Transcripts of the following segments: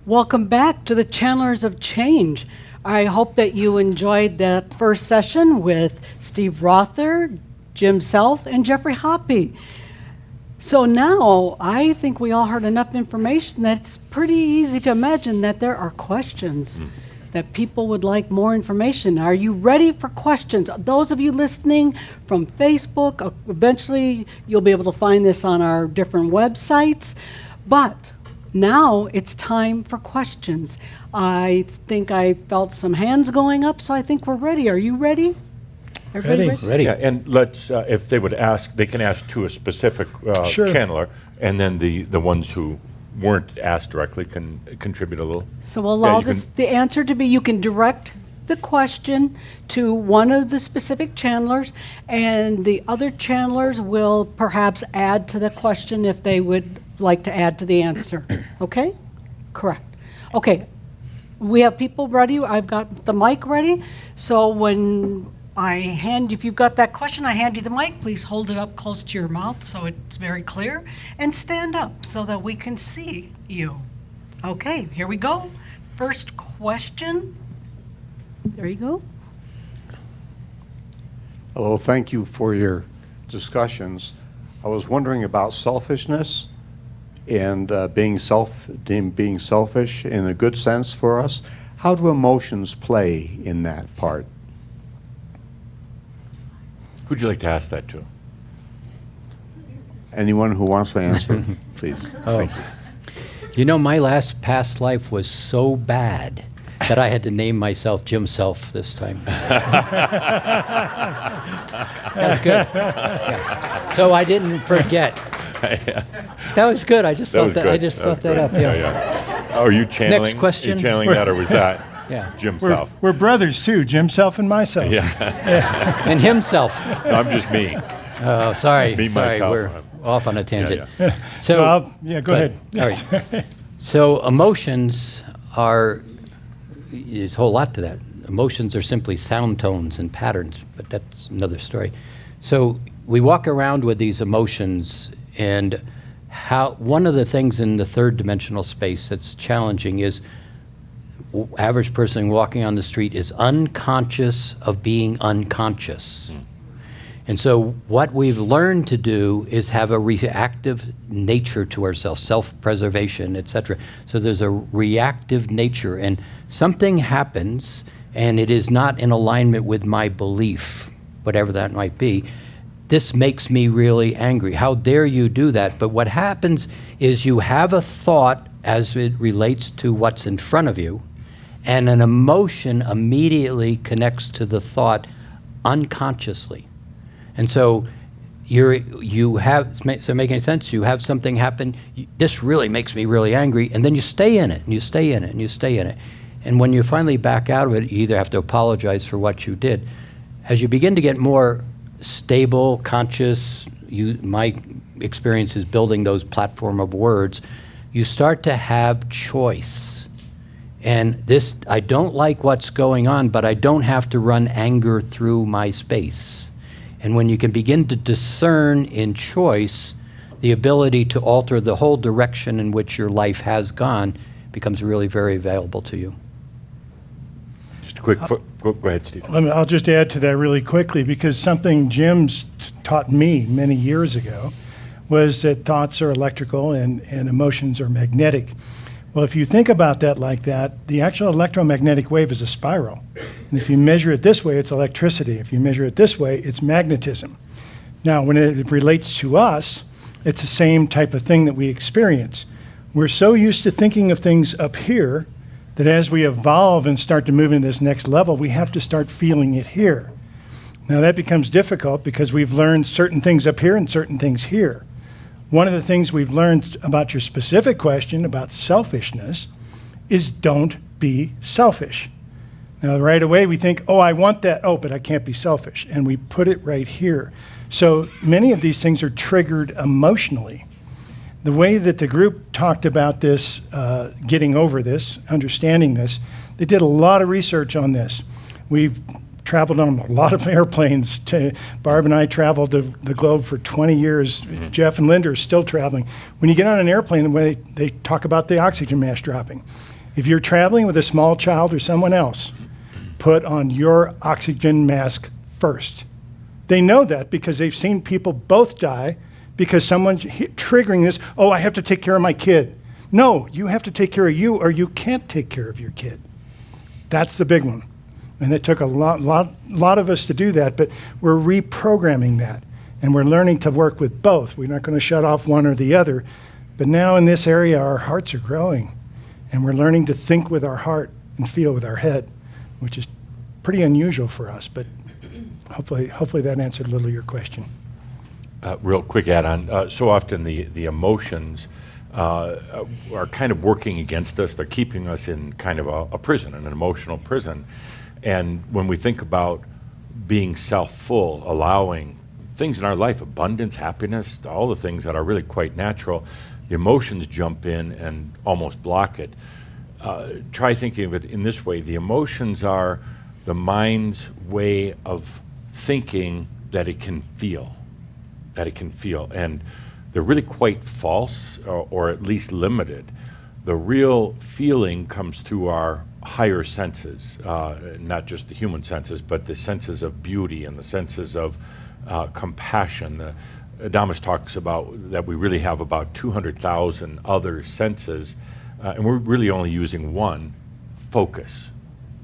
Welcome back to the Channelers of Change. I hope that you enjoyed that first session with Steve Rother, Jim Self, and Geoffrey Hoppe. So now I think we all heard enough information that it's pretty easy to imagine that there are questions, that people would like more information. Are you ready for questions? Those of you listening from Facebook, eventually you'll be able to find this on our different websites. But now it's time for questions. I think I felt some hands going up, so I think we're ready. Are you ready? Everybody Ready. Yeah, and let's, if they would ask, they can ask to a specific channeler, and then the ones who weren't asked directly can contribute a little. So we'll allow the answer to be, you can direct the question to one of the specific channelers, and the other channelers will perhaps add to the question if they would like to add to the answer. Okay? Correct. Okay. We have people ready. I've got the mic ready. So when if you've got that question, I hand you the mic. Please hold it up close to your mouth so it's very clear, and stand up so that we can see you. Okay, here we go. First question. There you go. Hello, thank you for your discussions. I was wondering about selfishness and being selfish in a good sense for us. How do emotions play in that part? Who'd you like to ask that to? Anyone who wants to answer, please. Thank you. You know, my last past life was so bad that I had to name myself Jim Self this time. That was good. Yeah. So I didn't forget. That was good. I just thought that up. Yeah. Oh, are you channeling? Next question. Are you channeling that, or was that Jim Self? We're brothers too, Jim Self and myself. Yeah. And himself. No, I'm just me. Oh, sorry. Me, sorry, myself. we're off on a tangent. Yeah. So, go ahead. All right. So emotions there's a whole lot to that. Emotions are simply sound tones and patterns, but that's another story. So we walk around with these emotions, and one of the things in the third dimensional space that's challenging is average person walking on the street is unconscious of being unconscious. And so what we've learned to do is have a reactive nature to ourselves, self-preservation, etc. So there's a reactive nature, and something happens and it is not in alignment with my belief, whatever that might be. This makes me really angry. How dare you do that? But what happens is you have a thought as it relates to what's in front of you, and an emotion immediately connects to the thought unconsciously. And so you have, does that make any sense? You have something happen, this really makes me really angry, and then you stay in it, and you stay in it, and you stay in it. And when you finally back out of it, you either have to apologize for what you did. As you begin to get more stable, conscious, my experience is building those platform of words, you start to have choice. And this, I don't like what's going on, but I don't have to run anger through my space. And when you can begin to discern in choice, the ability to alter the whole direction in which your life has gone becomes really very valuable to you. Just a quick, go ahead, Steve. I'll just add to that really quickly, because something Jim's taught me many years ago was that thoughts are electrical and emotions are magnetic. Well, if you think about that like that, the actual electromagnetic wave is a spiral. And if you measure it this way, it's electricity. If you measure it this way, it's magnetism. Now, when it relates to us, it's the same type of thing that we experience. We're so used to thinking of things up here that as we evolve and start to move into this next level, we have to start feeling it here. Now, that becomes difficult because we've learned certain things up here and certain things here. One of the things we've learned about your specific question about selfishness is don't be selfish. Now, right away we think, oh, I want that, oh, but I can't be selfish. And we put it right here. So many of these things are triggered emotionally. The way that the group talked about this, getting over this, understanding this, they did a lot of research on this. We've traveled on a lot of airplanes. Barb and I traveled the globe for 20 years. Mm-hmm. Geoff and Linda are still traveling. When you get on an airplane, they talk about the oxygen mask dropping. If you're traveling with a small child or someone else, put on your oxygen mask first. They know that because they've seen people both die because someone's triggering this, oh, I have to take care of my kid. No, you have to take care of you or you can't take care of your kid. That's the big one. And it took a lot of us to do that, but we're reprogramming that. And we're learning to work with both. We're not going to shut off one or the other. But now in this area, our hearts are growing. And we're learning to think with our heart and feel with our head, which is pretty unusual for us. But hopefully that answered a little of your question. Real quick add-on. So often the emotions are kind of working against us. They're keeping us in kind of a prison, an emotional prison. And when we think about being self-full, allowing things in our life, abundance, happiness, all the things that are really quite natural, the emotions jump in and almost block it. Try thinking of it in this way. The emotions are the mind's way of thinking that it can feel, And they're really quite false, or at least limited. The real feeling comes through our higher senses, not just the human senses, but the senses of beauty and the senses of compassion. Adamus talks about that we really have about 200,000 other senses, and we're really only using one, focus.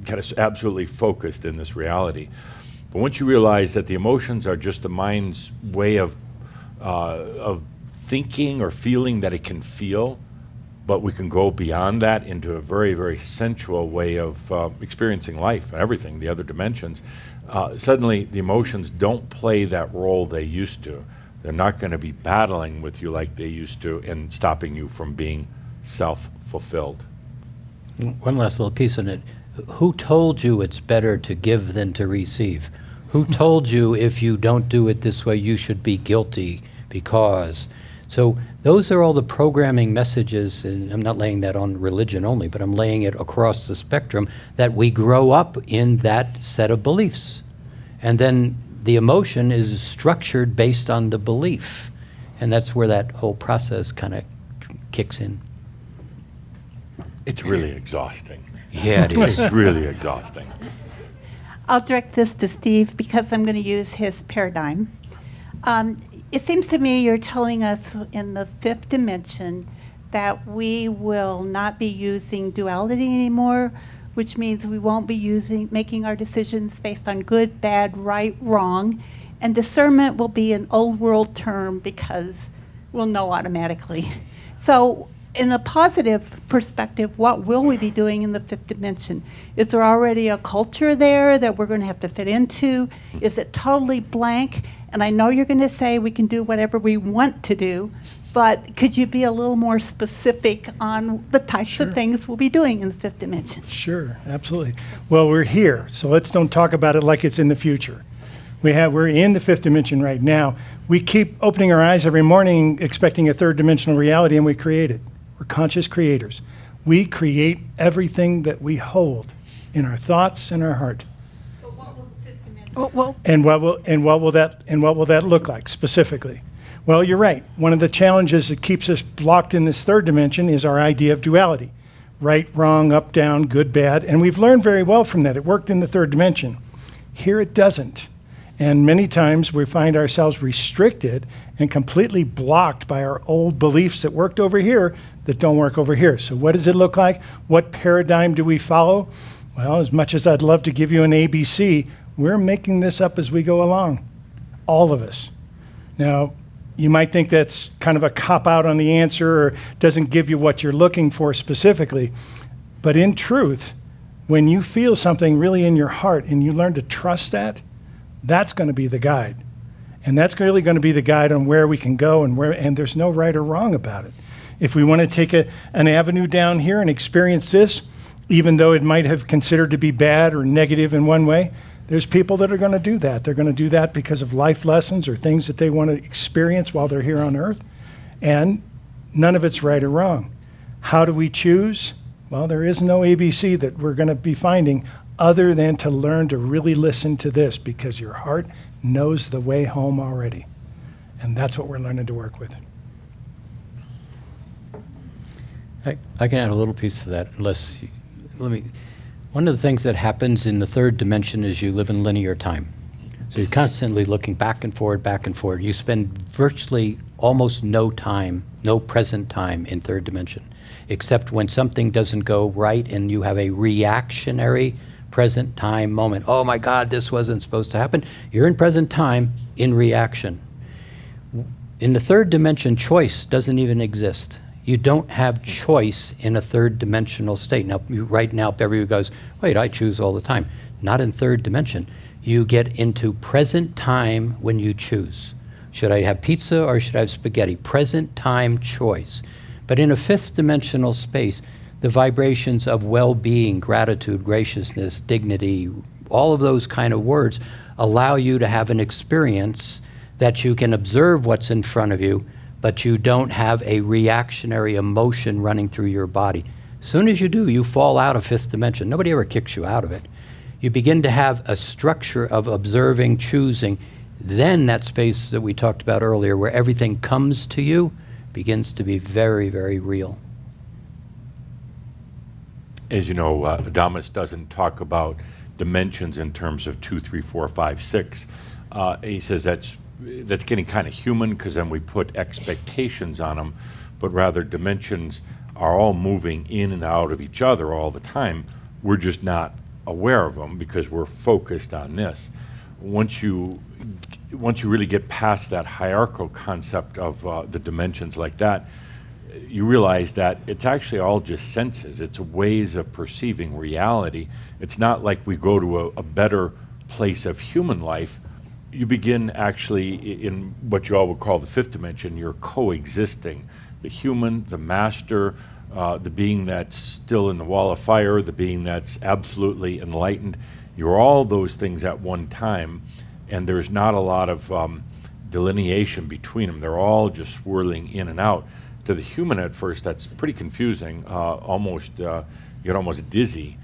Get us absolutely focused in this reality. But once you realize that the emotions are just the mind's way of thinking or feeling that it can feel, but we can go beyond that into a very, very sensual way of experiencing life and everything, the other dimensions. Suddenly, the emotions don't play that role they used to. They're not going to be battling with you like they used to and stopping you from being self-fulfilled. One last little piece on it. Who told you it's better to give than to receive? Who told you if you don't do it this way, you should be guilty because? So those are all the programming messages, and I'm not laying that on religion only, but I'm laying it across the spectrum, that we grow up in that set of beliefs. And then the emotion is structured based on the belief. And that's where that whole process kind of kicks in. It's really exhausting. Yeah, it is. It's really exhausting. I'll direct this to Steve because I'm going to use his paradigm. It seems to me you're telling us in the fifth dimension that we will not be using duality anymore, which means we won't be making our decisions based on good, bad, right, wrong, and discernment will be an old world term because we'll know automatically. So in a positive perspective, what will we be doing in the fifth dimension? Is there already a culture there that we're going to have to fit into? Is it totally blank? And I know you're going to say we can do whatever we want to do, but could you be a little more specific on the types of things we'll be doing in the fifth dimension? Sure, absolutely. Well, we're here, so let's don't talk about it like it's in the future. We're in the fifth dimension right now. We keep opening our eyes every morning expecting a third dimensional reality, and we create it. We're conscious creators. We create everything that we hold in our thoughts and our heart. But what will the fifth dimension? What will that look like specifically? Well, you're right. One of the challenges that keeps us blocked in this third dimension is our idea of duality. Right, wrong, up, down, good, bad. And we've learned very well from that. It worked in the third dimension. Here it doesn't. And many times we find ourselves restricted and completely blocked by our old beliefs that worked over here that don't work over here. So what does it look like? What paradigm do we follow? Well, as much as I'd love to give you an ABC, we're making this up as we go along, all of us. Now, you might think that's kind of a cop-out on the answer or doesn't give you what you're looking for specifically. But in truth, when you feel something really in your heart and you learn to trust that, that's going to be the guide. And that's really going to be the guide on where we can go and there's no right or wrong about it. If we want to take an avenue down here and experience this, even though it might have considered to be bad or negative in one way, there's people that are going to do that. They're going to do that because of life lessons or things that they want to experience while they're here on Earth. And none of it's right or wrong. How do we choose? Well, there is no ABC that we're going to be finding other than to learn to really listen to this because your heart knows the way home already. And that's what we're learning to work with. I can add a little piece to that, one of the things that happens in the third dimension is you live in linear time. So you're constantly looking back and forward, back and forward. You spend virtually almost no time, no present time in third dimension, except when something doesn't go right and you have a reactionary present time moment. Oh my God, this wasn't supposed to happen. You're in present time in reaction. In the third dimension, choice doesn't even exist. You don't have choice in a third dimensional state. Now, right now, everybody goes, wait, I choose all the time. Not in third dimension. You get into present time when you choose. Should I have pizza or should I have spaghetti? Present time choice. But in a fifth dimensional space, the vibrations of well-being, gratitude, graciousness, dignity, all of those kind of words allow you to have an experience that you can observe what's in front of you, but you don't have a reactionary emotion running through your body. As soon as you do, you fall out of fifth dimension. Nobody ever kicks you out of it. You begin to have a structure of observing, choosing. Then that space that we talked about earlier, where everything comes to you, begins to be very, very real. As you know, Adamus doesn't talk about dimensions in terms of 2, 3, 4, 5, 6. He says that's getting kind of human because then we put expectations on them, but rather dimensions are all moving in and out of each other all the time. We're just not aware of them because we're focused on this. Once you really get past that hierarchical concept of the dimensions like that, you realize that it's actually all just senses. It's ways of perceiving reality. It's not like we go to a better place of human life. You begin actually in what you all would call the fifth dimension. You're coexisting. The human, the master, the being that's still in the wall of fire, the being that's absolutely enlightened. You're all those things at one time, and there's not a lot of delineation between them. They're all just swirling in and out. To the human at first, that's pretty confusing. You get almost dizzy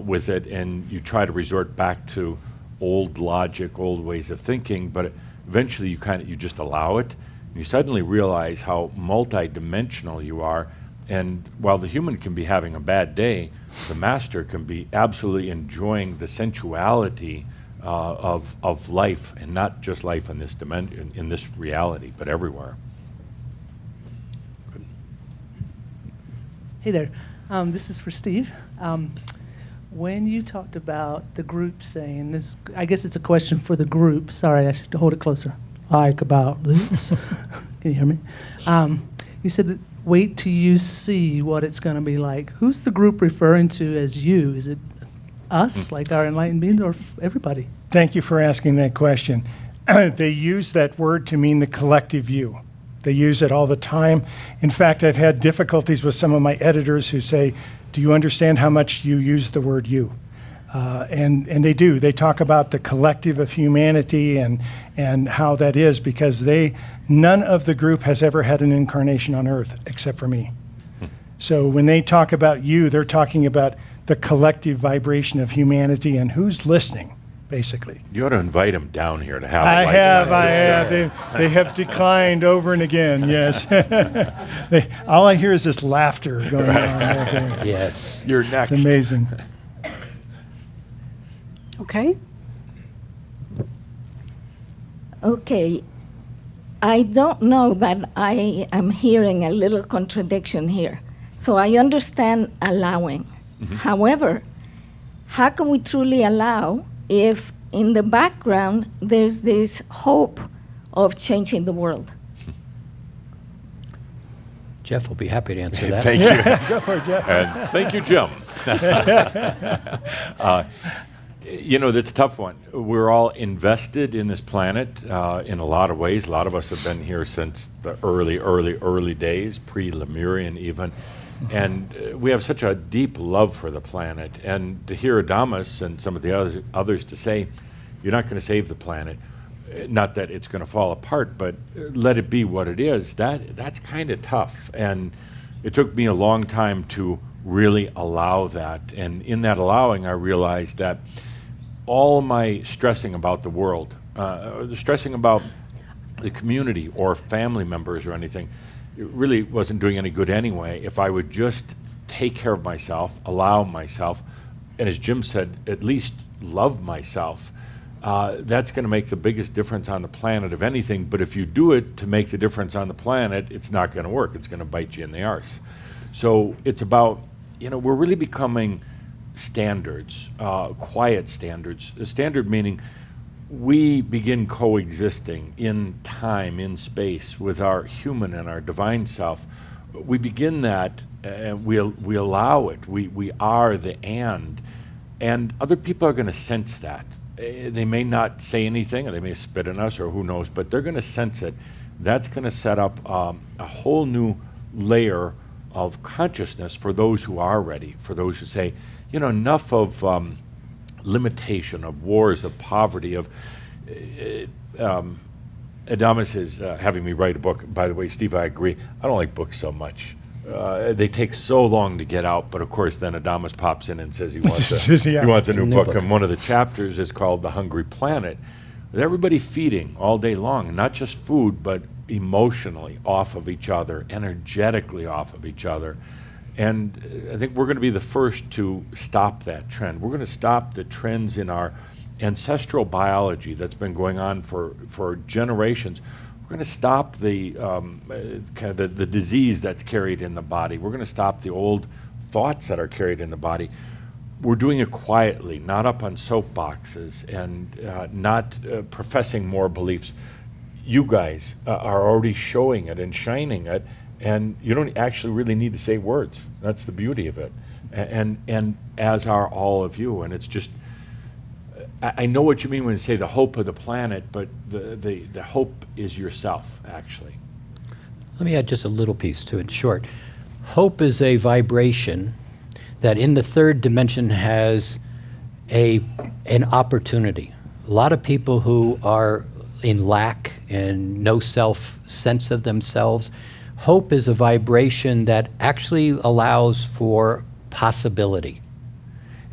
with it, and you try to resort back to old logic, old ways of thinking, but eventually you just allow it. And you suddenly realize how multidimensional you are, and while the human can be having a bad day, the master can be absolutely enjoying the sensuality of life, and not just life in this dimension, in this reality, but everywhere. Hey there, this is for Steve. When you talked about the group saying this, I guess it's a question for the group. Sorry, I should hold it closer. Like about this. Can you hear me? You said that wait till you see what it's going to be like. Who's the group referring to as you? Is it us, like our enlightened beings, or everybody? Thank you for asking that question. They use that word to mean the collective you. They use it all the time. In fact, I've had difficulties with some of my editors who say, do you understand how much you use the word you? And they do. They talk about the collective of humanity and how that is, because none of the group has ever had an incarnation on Earth except for me. So when they talk about you, they're talking about the collective vibration of humanity and who's listening, basically. You ought to invite them down here to have a I life. have. They have declined over and again, yes. All I hear is this laughter going on back there. Yes. You're next. It's amazing. Okay. Okay. I don't know that I am hearing a little contradiction here. So I understand allowing. However, how can we truly allow if in the background there's this hope of changing the world? Geoff will be happy to answer that. Thank you. Go for it, Geoff. And thank you, Jim. That's a tough one. We're all invested in this planet in a lot of ways. A lot of us have been here since the early days, pre-Lemurian even. And we have such a deep love for the planet. And to hear Adamus and some of the others to say, you're not going to save the planet, not that it's going to fall apart, but let it be what it is, that's kind of tough. And it took me a long time to really allow that. And in that allowing, I realized that all my stressing about the world, the stressing about the community or family members or anything, it really wasn't doing any good anyway. If I would just take care of myself, allow myself, and as Jim said, at least love myself, that's going to make the biggest difference on the planet of anything. But if you do it to make the difference on the planet, it's not going to work. It's going to bite you in the arse. So it's about, we're really becoming standards, quiet standards. A standard meaning we begin coexisting in time, in space, with our human and our divine self. We begin that, and we allow it. We are the and other people are going to sense that. They may not say anything, or they may spit on us, or who knows, but they're going to sense it. That's going to set up a whole new layer of consciousness for those who are ready, for those who say, enough of limitation, of wars, of poverty, of Adamus is having me write a book. By the way, Steve, I agree. I don't like books so much. They take so long to get out, but of course then Adamus pops in and says he wants a new book. And one of the chapters is called The Hungry Planet, with everybody feeding all day long, not just food, but emotionally off of each other, energetically off of each other. And I think we're going to be the first to stop that trend. We're going to stop the trends in our ancestral biology that's been going on for generations. We're going to stop the kind of the disease that's carried in the body. We're going to stop the old thoughts that are carried in the body. We're doing it quietly, not up on soapboxes, and not professing more beliefs. You guys are already showing it and shining it, and you don't actually really need to say words. That's the beauty of it, and as are all of you. And it's just, I know what you mean when you say the hope of the planet, but the hope is yourself, actually. Let me add just a little piece to it, short. Hope is a vibration that in the third dimension has an opportunity. A lot of people who are in lack and no sense of themselves, hope is a vibration that actually allows for possibility.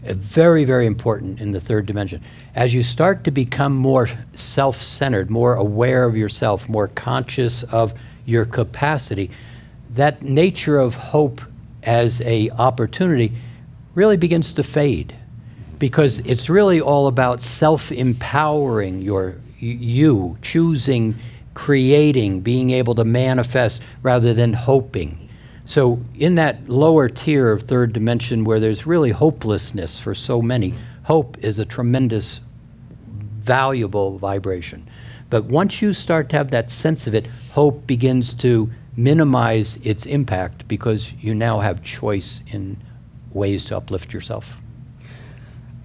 Very, very important in the third dimension. As you start to become more self-centered, more aware of yourself, more conscious of your capacity, that nature of hope as a opportunity really begins to fade, because it's really all about self-empowering you, choosing, creating, being able to manifest rather than hoping. So in that lower tier of third dimension where there's really hopelessness for so many, hope is a tremendous, valuable vibration. But once you start to have that sense of it, hope begins to minimize its impact because you now have choice in ways to uplift yourself.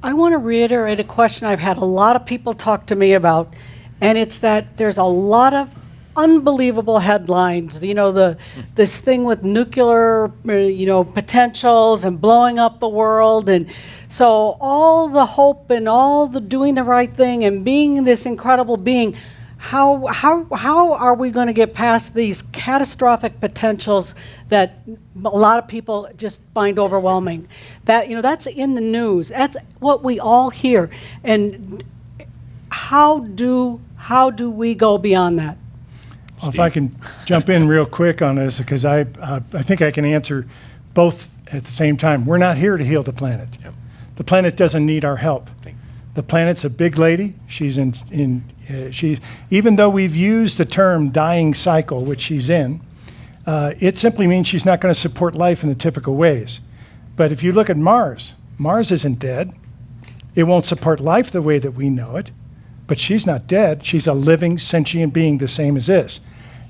I want to reiterate a question I've had a lot of people talk to me about, and it's that there's a lot of unbelievable headlines. This thing with nuclear, potentials and blowing up the world, and so all the hope and all the doing the right thing and being this incredible being. How are we going to get past these catastrophic potentials that a lot of people just find overwhelming? That's in the news. That's what we all hear. And how do we go beyond that? Well, if I can jump in real quick on this, because I think I can answer both at the same time. We're not here to heal the planet. Yep. The planet doesn't need our help. The planet's a big lady. She's she's, even though we've used the term dying cycle, which she's in, it simply means she's not going to support life in the typical ways. But if you look at Mars, Mars isn't dead. It won't support life the way that we know it, but she's not dead. She's a living, sentient being the same as this.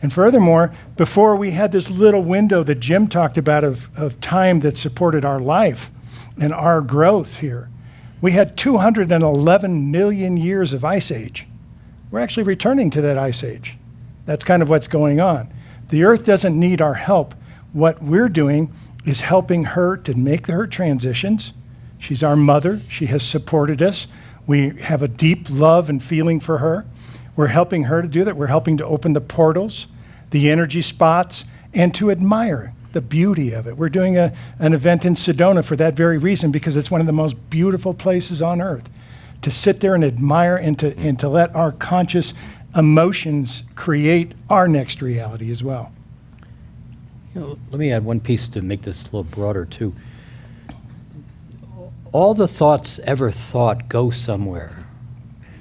And furthermore, before we had this little window that Jim talked about of time that supported our life and our growth here, we had 211 million years of ice age. We're actually returning to that ice age. That's kind of what's going on. The Earth doesn't need our help. What we're doing is helping her to make her transitions. She's our mother. She has supported us. We have a deep love and feeling for her. We're helping her to do that. We're helping to open the portals, the energy spots, and to admire the beauty of it. We're doing an event in Sedona for that very reason, because it's one of the most beautiful places on Earth. To sit there and admire and to let our conscious emotions create our next reality as well. Let me add one piece to make this a little broader, too. All the thoughts ever thought go somewhere.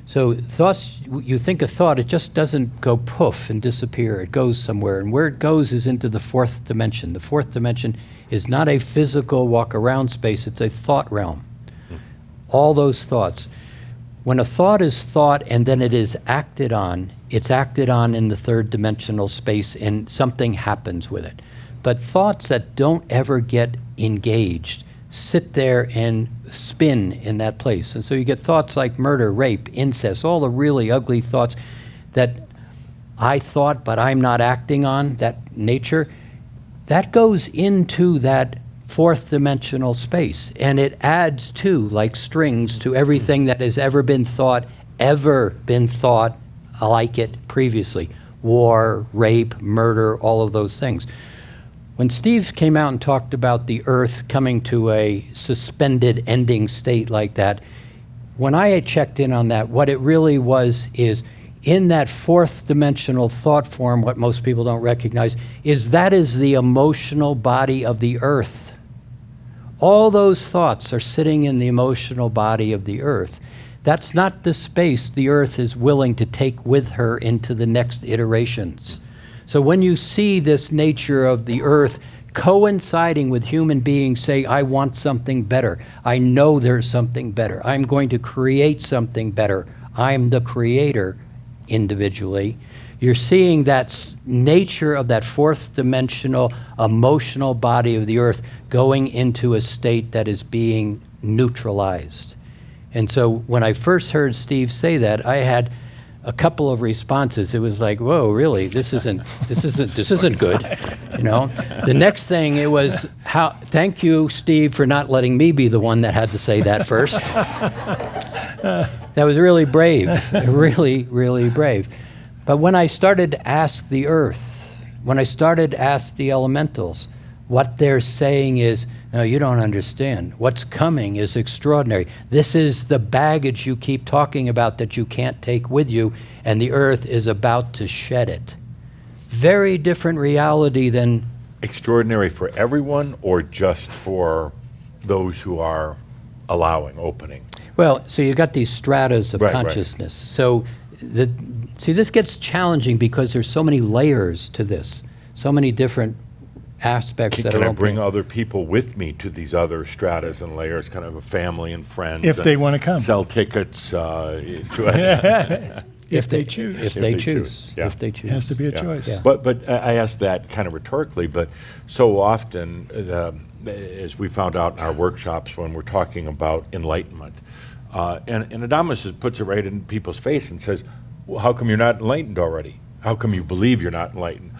So thoughts, you think a thought, it just doesn't go poof and disappear. It goes somewhere. And where it goes is into the fourth dimension. The fourth dimension is not a physical walk-around space. It's a thought realm. All those thoughts. When a thought is thought and then it is acted on, it's acted on in the third dimensional space and something happens with it. But thoughts that don't ever get engaged sit there and spin in that place. And so you get thoughts like murder, rape, incest, all the really ugly thoughts that I thought but I'm not acting on, that nature, that goes into that fourth dimensional space. And it adds to, like strings, to everything that has ever been thought like it previously. War, rape, murder, all of those things. When Steve came out and talked about the Earth coming to a suspended ending state like that, when I had checked in on that, what it really was is in that fourth dimensional thought form, what most people don't recognize, is that is the emotional body of the Earth. All those thoughts are sitting in the emotional body of the Earth. That's not the space the Earth is willing to take with her into the next iterations. So when you see this nature of the Earth coinciding with human beings say, I want something better. I know there's something better. I'm going to create something better. I'm the creator individually. You're seeing that nature of that fourth dimensional emotional body of the Earth going into a state that is being neutralized. And so when I first heard Steve say that, I had a couple of responses. It was like, whoa, really? This isn't good. You know. The next thing it was, thank you, Steve, for not letting me be the one that had to say that first. That was really brave, really, really brave. But when I started to ask the Earth, when I started to ask the elementals, what they're saying is, no, you don't understand. What's coming is extraordinary. This is the baggage you keep talking about that you can't take with you, and the Earth is about to shed it. Very different reality than... Extraordinary for everyone or just for those who are allowing, opening? Well, so you got these stratas of Right. consciousness. So, see, this gets challenging because there's so many layers to this, so many different aspects that Can are I bring open. other people with me to these other stratas and layers, kind of a family and friends? If and they want to come. Sell tickets If they choose. If If they they choose. choose, yeah. If they choose. It has to be a Yeah. choice. Yeah. But I asked that kind of rhetorically, but so often, as we found out in our workshops when we're talking about enlightenment, and Adamus puts it right in people's face and says, well, how come you're not enlightened already? How come you believe you're not enlightened?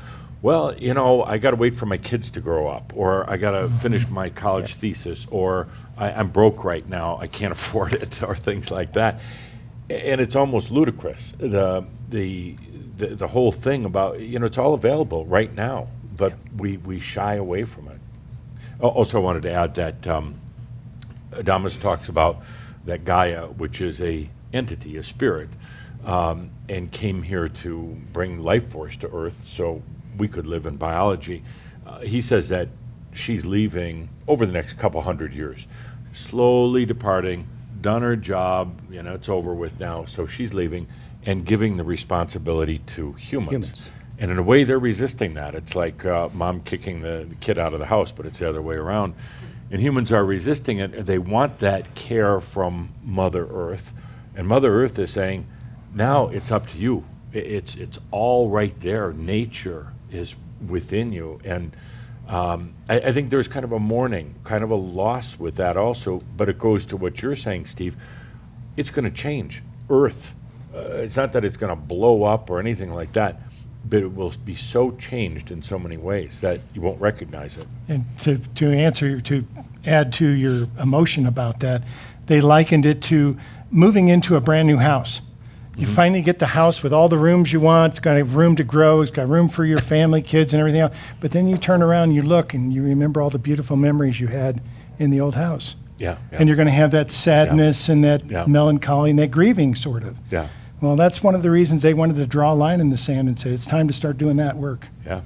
Well, you know, I got to wait for my kids to grow up, or I got to finish my college thesis, or I'm broke right now, I can't afford it, or things like that. And it's almost ludicrous, the whole thing about, you know, it's all available right now, but we shy away from it. Also, I wanted to add that Adamus talks about that Gaia, which is a entity, a spirit, and came here to bring life force to Earth so we could live in biology. He says that she's leaving over the next couple hundred years, slowly departing, done her job, you know, it's over with now, so she's leaving and giving the responsibility to humans. And in a way, they're resisting that. It's like mom kicking the kid out of the house, but it's the other way around. And humans are resisting it. They want that care from Mother Earth. And Mother Earth is saying, now it's up to you. It's all right there. Nature is within you. And I think there's kind of a mourning, kind of a loss with that also. But it goes to what you're saying, Steve. It's going to change. Earth, it's not that it's going to blow up or anything like that, but it will be so changed in so many ways that you won't recognize it. And to add to your emotion about that, they likened it to moving into a brand new house. You finally get the house with all the rooms you want. It's got room to grow. It's got room for your family, kids, and everything else. But then you turn around and you look and you remember all the beautiful memories you had in the old house. Yeah. And you're going to have that sadness and that melancholy and that grieving sort of. Yeah. Well, that's one of the reasons they wanted to draw a line in the sand and say it's time to start doing that work. Yeah.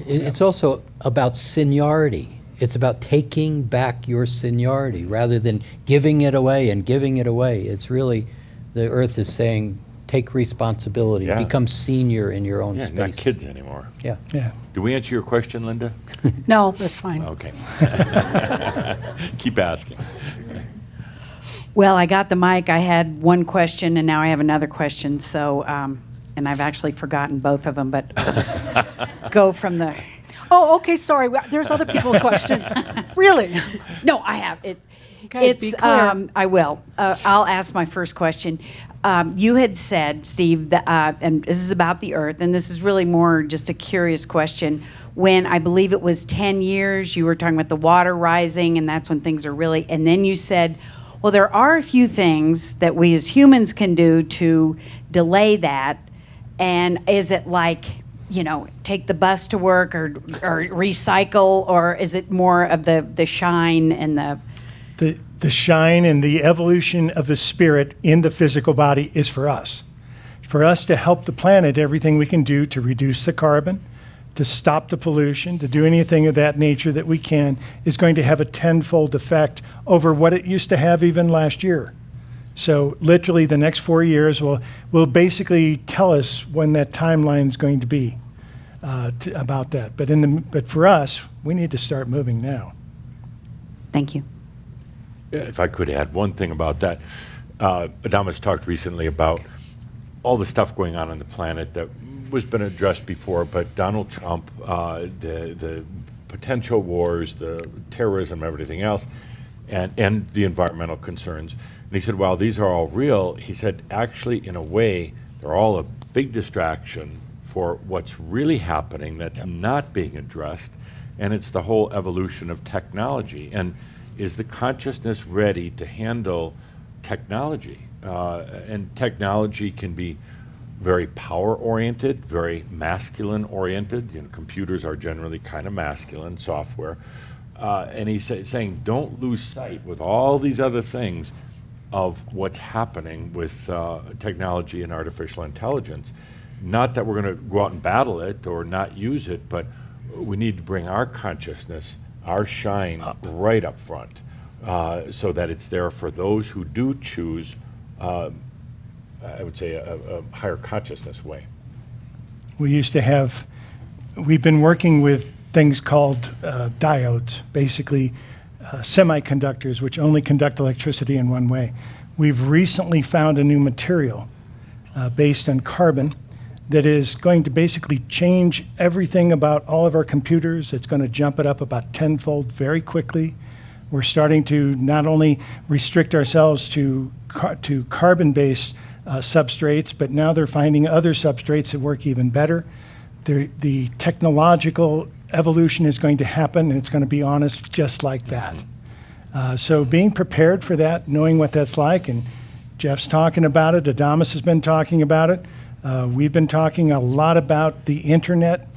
It's also about seniority. It's about taking back your seniority rather than giving it away and giving it away. It's really, the Earth is saying, take responsibility, Yeah. become senior in your own Yeah, space. not kids anymore. Yeah. Yeah. Do we answer your question, Linda? No, that's fine. Okay. Keep asking. Well, I got the mic. I had one question, and now I have another question. So, and I've actually forgotten both of them, but I'll just go from the. Oh, okay, sorry. There's other people with questions. Really? No, I have it. Okay, It's. be clear. I will. I'll ask my first question. You had said, Steve, that, and this is about the Earth, and this is really more just a curious question. When I believe it was 10 years, you were talking about the water rising, and that's when things are really. And then you said, well, there are a few things that we as humans can do to delay that. And is it like, take the bus to work or recycle, or is it more of the shine and The shine and the evolution of the spirit in the physical body is for us. For us to help the planet, everything we can do to reduce the carbon, to stop the pollution, to do anything of that nature that we can, is going to have a tenfold effect over what it used to have even last year. So literally the next 4 years will basically tell us when that timeline is going to be about that. But for us, we need to start moving now. Thank you. If I could add one thing about that. Adamus talked recently about all the stuff going on the planet that was been addressed before, but Donald Trump, the potential wars, the terrorism, everything else, and the environmental concerns. And he said, while these are all real, he said, actually, in a way, they're all a big distraction for what's really happening that's not being addressed, and it's the whole evolution of technology. And is the consciousness ready to handle technology? And technology can be very power-oriented, very masculine-oriented. Computers are generally kind of masculine, software. And he's saying, don't lose sight with all these other things of what's happening with technology and artificial intelligence. Not that we're going to go out and battle it or not use it, but we need to bring our consciousness, our shine right up front, so that it's there for those who do choose, I would say, a higher consciousness way. We've been working with things called diodes, basically semiconductors, which only conduct electricity in one way. We've recently found a new material based on carbon that is going to basically change everything about all of our computers. It's going to jump it up about tenfold very quickly. We're starting to not only restrict ourselves to carbon-based substrates, but now they're finding other substrates that work even better. The technological evolution is going to happen, and it's going to be honest just like that. So being prepared for that, knowing what that's like, and Geoff's talking about it, Adamus has been talking about it. We've been talking a lot about the internet,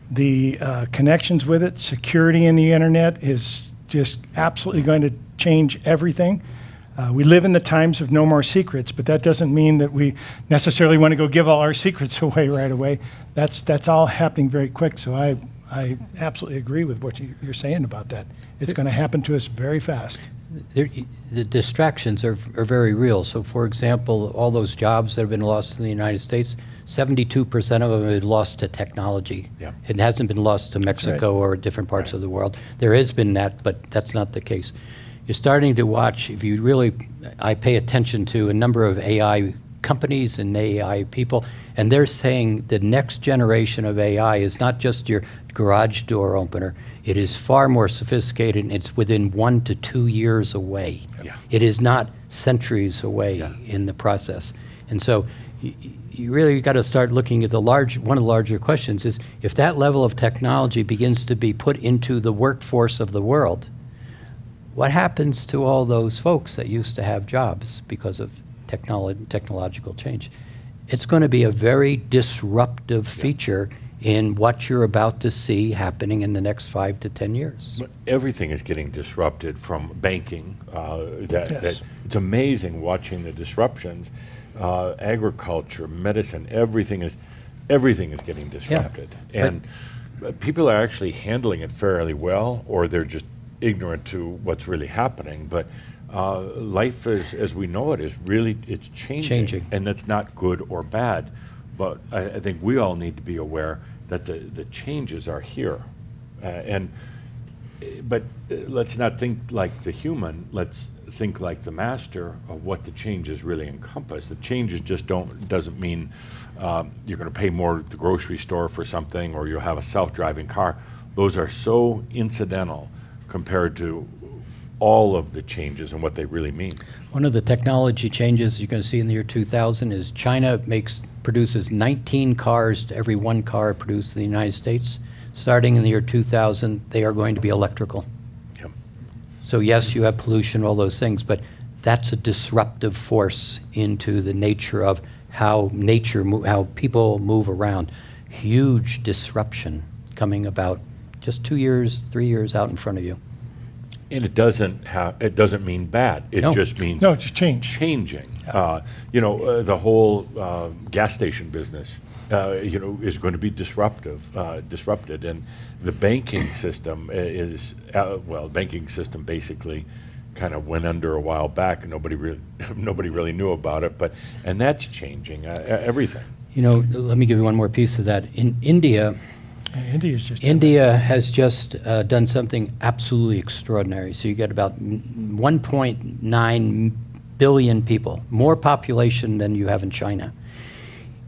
the connections with it. Security in the internet is just absolutely going to change everything. We live in the times of no more secrets, but that doesn't mean that we necessarily want to go give all our secrets away right away. That's all happening very quick. So I absolutely agree with what you're saying about that. It's going to happen to us very fast. The distractions are very real. So, for example, all those jobs that have been lost in the United States, 72% of them have been lost to technology. Yeah. It hasn't been lost to Mexico or different parts of the world. There has been that, but that's not the case. You're starting to watch, if you really, I pay attention to a number of AI companies and AI people, and they're saying the next generation of AI is not just your garage door opener. It is far more sophisticated, and it's within 1 to 2 years away. Yeah. It is not centuries away in the process. And so you really got to start looking at one of the larger questions is, if that level of technology begins to be put into the workforce of the world, what happens to all those folks that used to have jobs because of technological change? It's going to be a very disruptive feature in what you're about to see happening in the next 5 to 10 years. But everything is getting disrupted, from banking. Yes. It's amazing watching the disruptions. Agriculture, medicine, everything is getting disrupted. And people are actually handling it fairly well, or they're just ignorant to what's really happening. But life, as we know it, it's changing. And that's not good or bad. But I think we all need to be aware that the changes are here. But let's not think like the human, let's think like the master of what the changes really encompass. The changes just doesn't mean you're going to pay more at the grocery store for something, or you'll have a self-driving car. Those are so incidental compared to all of the changes and what they really mean. One of the technology changes you're going to see in the year 2000 is China produces 19 cars to every 1 car produced in the United States. Starting in the year 2000, they are going to be electrical. Yep. So yes, you have pollution, all those things, but that's a disruptive force into the nature of how how people move around. Huge disruption coming about just 2 years, 3 years out in front of you. And it doesn't mean bad. It No. just means No, it's a change. changing. The whole gas station business, is going to be disrupted, and the banking system banking system basically kind of went under a while back, and nobody really knew about it. And that's changing everything. Let me give you one more piece of that. In India, India has just done something absolutely extraordinary. So you get about 1.9 billion people, more population than you have in China.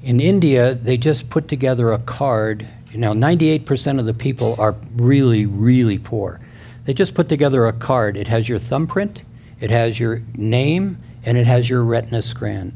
In India, they just put together a card. 98% of the people are really, really poor. They just put together a card. It has your thumbprint, it has your name, and it has your retina scan.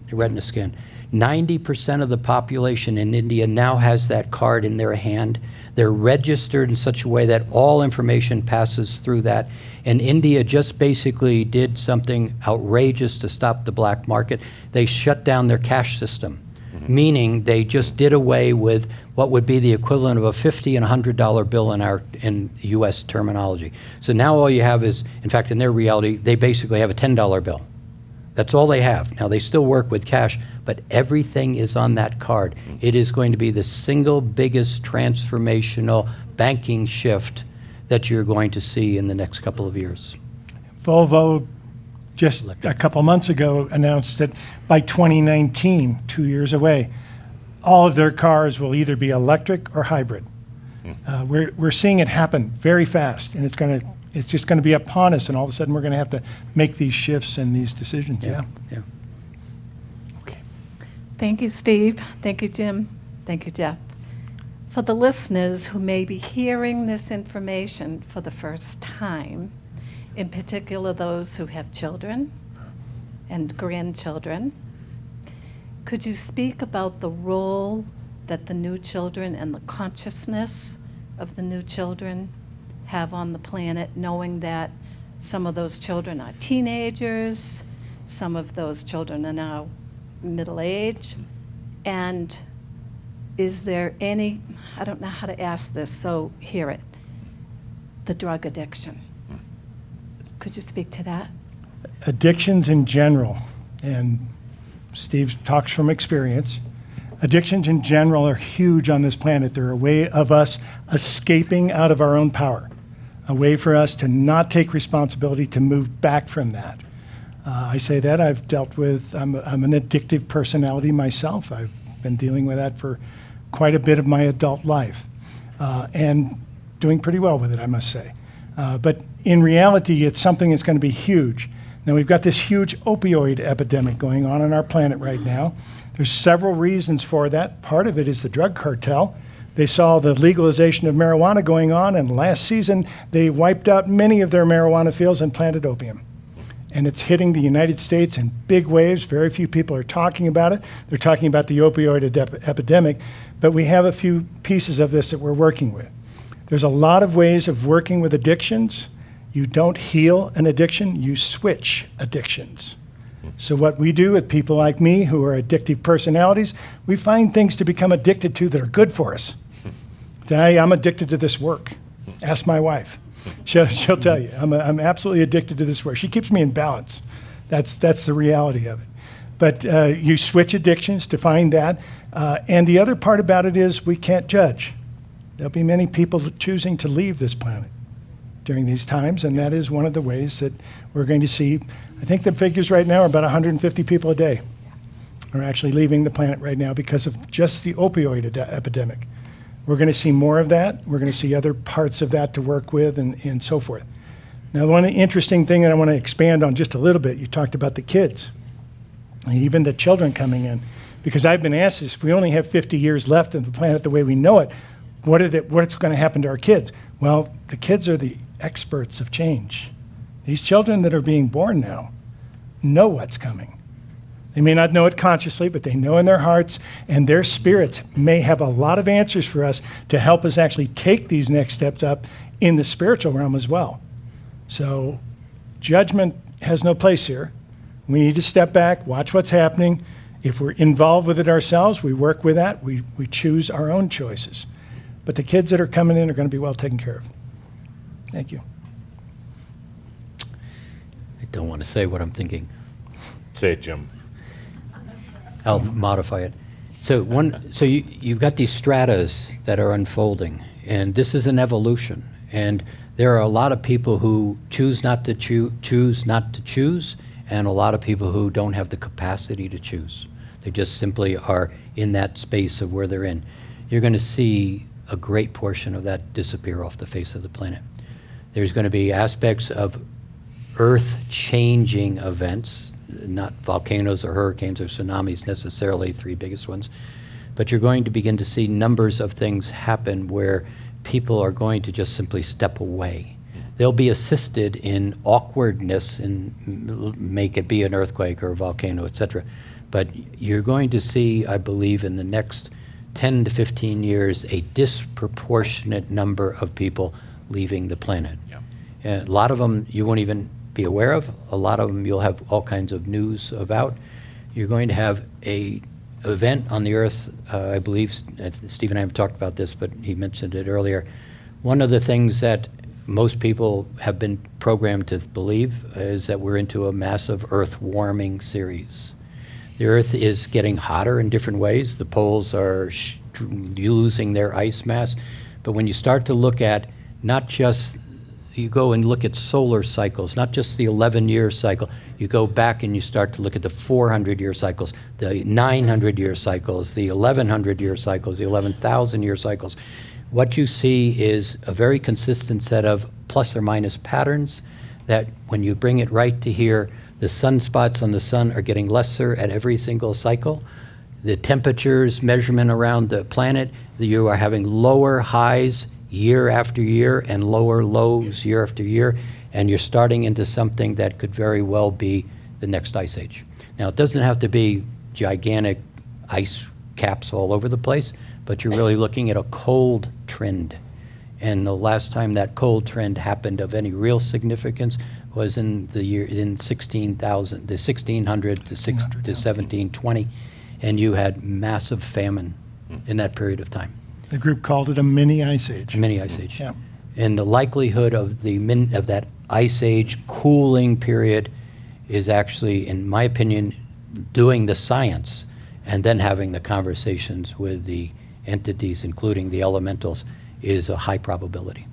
90% of the population in India now has that card in their hand. They're registered in such a way that all information passes through that. And India just basically did something outrageous to stop the black market. They shut down their cash system, meaning they just did away with what would be the equivalent of a $50 and $100 bill in U.S. terminology. So now all you have is, in fact, in their reality, they basically have a $10 bill. That's all they have. Now, they still work with cash, but everything is on that card. It is going to be the single biggest transformational banking shift that you're going to see in the next couple of years. Volvo just a couple months ago announced that by 2019, 2 years away, all of their cars will either be electric or hybrid. We're seeing it happen very fast, and it's just going to be upon us, and all of a sudden we're going to have to make these shifts and these decisions. Yeah. Okay. Thank you, Steve. Thank you, Jim. Thank you, Geoff. For the listeners who may be hearing this information for the first time, in particular those who have children and grandchildren, could you speak about the role that the new children and the consciousness of the new children have on the planet, knowing that some of those children are teenagers, some of those children are now middle age, and is there any, I don't know how to ask this, so hear it, the drug addiction. Could you speak to that? Addictions in general, and Steve talks from experience, addictions in general are huge on this planet. They're a way of us escaping out of our own power, a way for us to not take responsibility, to move back from that. I say that I've dealt with, I'm an addictive personality myself. I've been dealing with that for quite a bit of my adult life, and doing pretty well with it, I must say. But in reality, it's something that's going to be huge. Now, we've got this huge opioid epidemic going on our planet right now. There's several reasons for that. Part of it is the drug cartel. They saw the legalization of marijuana going on, and last season, they wiped out many of their marijuana fields and planted opium. And it's hitting the United States in big waves. Very few people are talking about it. They're talking about the opioid epidemic, but we have a few pieces of this that we're working with. There's a lot of ways of working with addictions. You don't heal an addiction, you switch addictions. So what we do with people like me who are addictive personalities, we find things to become addicted to that are good for us. Today, I'm addicted to this work. Ask my wife. She'll tell you, I'm absolutely addicted to this work. She keeps me in balance. That's the reality of it. But you switch addictions to find that. And the other part about it is we can't judge. There'll be many people choosing to leave this planet during these times, and that is one of the ways that we're going to see. I think the figures right now are about 150 people a day are actually leaving the planet right now because of just the opioid epidemic. We're going to see more of that. We're going to see other parts of that to work with and so forth. Now, one interesting thing that I want to expand on just a little bit, you talked about the kids, and even the children coming in, because I've been asked this, if we only have 50 years left of the planet the way we know it, what's going to happen to our kids? Well, the kids are the experts of change. These children that are being born now know what's coming. They may not know it consciously, but they know in their hearts, and their spirits may have a lot of answers for us to help us actually take these next steps up in the spiritual realm as well. So judgment has no place here. We need to step back, watch what's happening. If we're involved with it ourselves, we work with that. We choose our own choices. But the kids that are coming in are going to be well taken care of. Thank you. I don't want to say what I'm thinking. Say it, Jim. I'll modify it. So you've got these stratas that are unfolding, and this is an evolution. And there are a lot of people who choose not to choose, and a lot of people who don't have the capacity to choose. They just simply are in that space of where they're in. You're going to see a great portion of that disappear off the face of the planet. There's going to be aspects of earth-changing events, not volcanoes or hurricanes or tsunamis necessarily, three biggest ones, but you're going to begin to see numbers of things happen where people are going to just simply step away. They'll be assisted in awkwardness and make it be an earthquake or a volcano, etc. But you're going to see, I believe, in the next 10 to 15 years, a disproportionate number of people leaving the planet. Yeah. And a lot of them you won't even be aware of. A lot of them you'll have all kinds of news about. You're going to have a event on the Earth, I believe, Steve and I have talked about this, but he mentioned it earlier. One of the things that most people have been programmed to believe is that we're into a massive Earth warming series. The Earth is getting hotter in different ways. The poles are losing their ice mass. But when you start to look at not just, you go and look at solar cycles, not just the 11-year cycle, you go back and you start to look at the 400-year cycles, the 900-year cycles, the 1,100-year cycles, the 11,000-year cycles. What you see is a very consistent set of plus or minus patterns that when you bring it right to here, the sunspots on the sun are getting lesser at every single cycle. The temperatures measurement around the planet, you are having lower highs year after year and lower lows year after year, and you're starting into something that could very well be the next ice age. Now, it doesn't have to be gigantic ice caps all over the place, but you're really looking at a cold trend. And the last time that cold trend happened of any real significance was in the year in 1600 to 1720, and you had massive famine in that period of time. The group called it a mini ice age. Mini ice age. Yeah. And the likelihood of of that ice age cooling period is actually, in my opinion, doing the science and then having the conversations with the entities, including the elementals, is a high probability.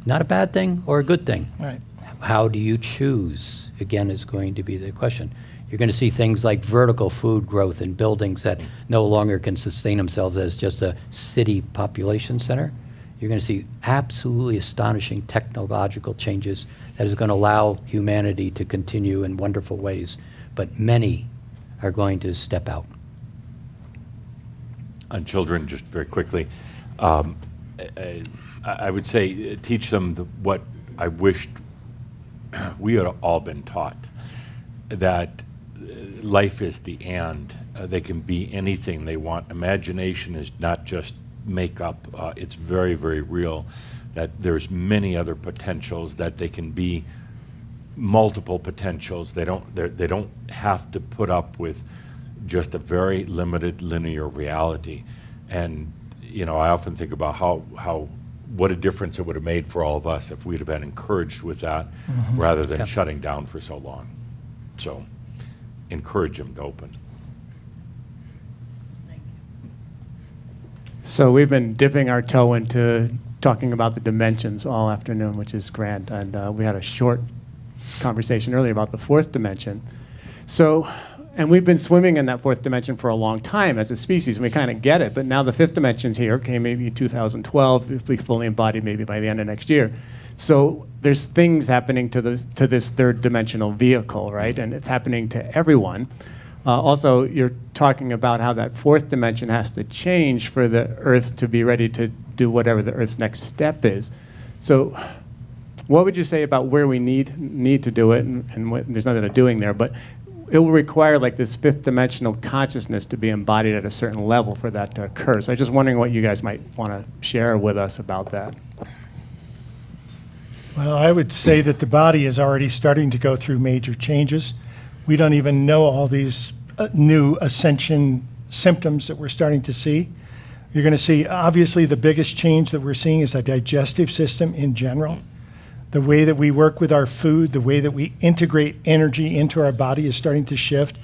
Not a bad thing or a good thing. Right. How do you choose, again, is going to be the question. You're going to see things like vertical food growth in buildings that no longer can sustain themselves as just a city population center. You're going to see absolutely astonishing technological changes that is going to allow humanity to continue in wonderful ways, but many are going to step out. On children, just very quickly, I would say teach them what I wished we had all been taught, that life is the and. They can be anything they want. Imagination is not just makeup. It's very, very real, that there's many other potentials, that they can be multiple potentials. They don't have to put up with just a very limited linear reality. And you know, I often think about what a difference it would have made for all of us if we'd have been encouraged with that rather than shutting down for so long. So encourage them to open. So we've been dipping our toe into talking about the dimensions all afternoon, which is grand. And we had a short conversation earlier about the fourth dimension. So, and we've been swimming in that fourth dimension for a long time as a species, and we kind of get it. But now the fifth dimension's here, came maybe 2012, if we fully embody maybe by the end of next year. So there's things happening to this third dimensional vehicle, right? And it's happening to everyone. Also, you're talking about how that fourth dimension has to change for the Earth to be ready to do whatever the Earth's next step is. So what would you say about where we need to do it, and what, there's nothing to doing there, but it will require like this fifth dimensional consciousness to be embodied at a certain level for that to occur. So I'm just wondering what you guys might want to share with us about that. Well, I would say that the body is already starting to go through major changes. We don't even know all these new ascension symptoms that we're starting to see. You're going to see, obviously, the biggest change that we're seeing is a digestive system in general. The way that we work with our food, the way that we integrate energy into our body is starting to shift,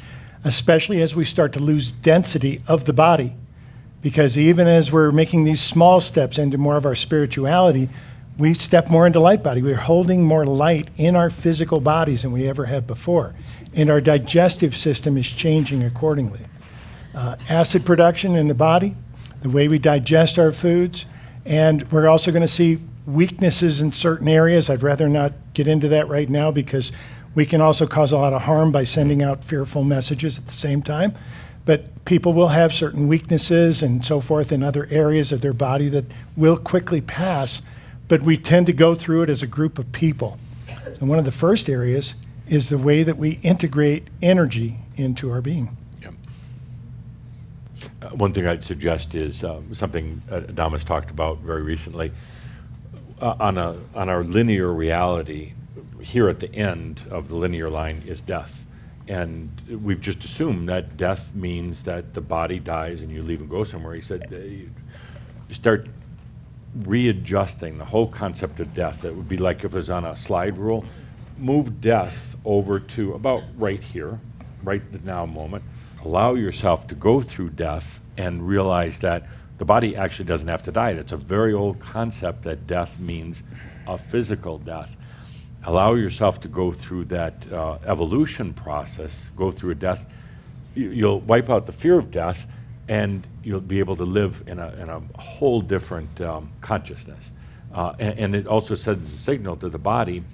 especially as we start to lose density of the body. Because even as we're making these small steps into more of our spirituality, we step more into light body. We're holding more light in our physical bodies than we ever have before. And our digestive system is changing accordingly. Acid production in the body, the way we digest our foods, and we're also going to see weaknesses in certain areas. I'd rather not get into that right now because we can also cause a lot of harm by sending out fearful messages at the same time. But people will have certain weaknesses and so forth in other areas of their body that will quickly pass, but we tend to go through it as a group of people. And one of the first areas is the way that we integrate energy into our being. Yep. One thing I'd suggest is something Adamus talked about very recently. On our linear reality, here at the end of the linear line is death. And we've just assumed that death means that the body dies and you leave and go somewhere. He said you start readjusting the whole concept of death. It would be like if it was on a slide rule. Move death over to about right here, right the now moment. Allow yourself to go through death and realize that the body actually doesn't have to die. It's a very old concept that death means a physical death. Allow yourself to go through that evolution process, go through a death. You'll wipe out the fear of death, and you'll be able to live in a whole different consciousness. And it also sends a signal to the body,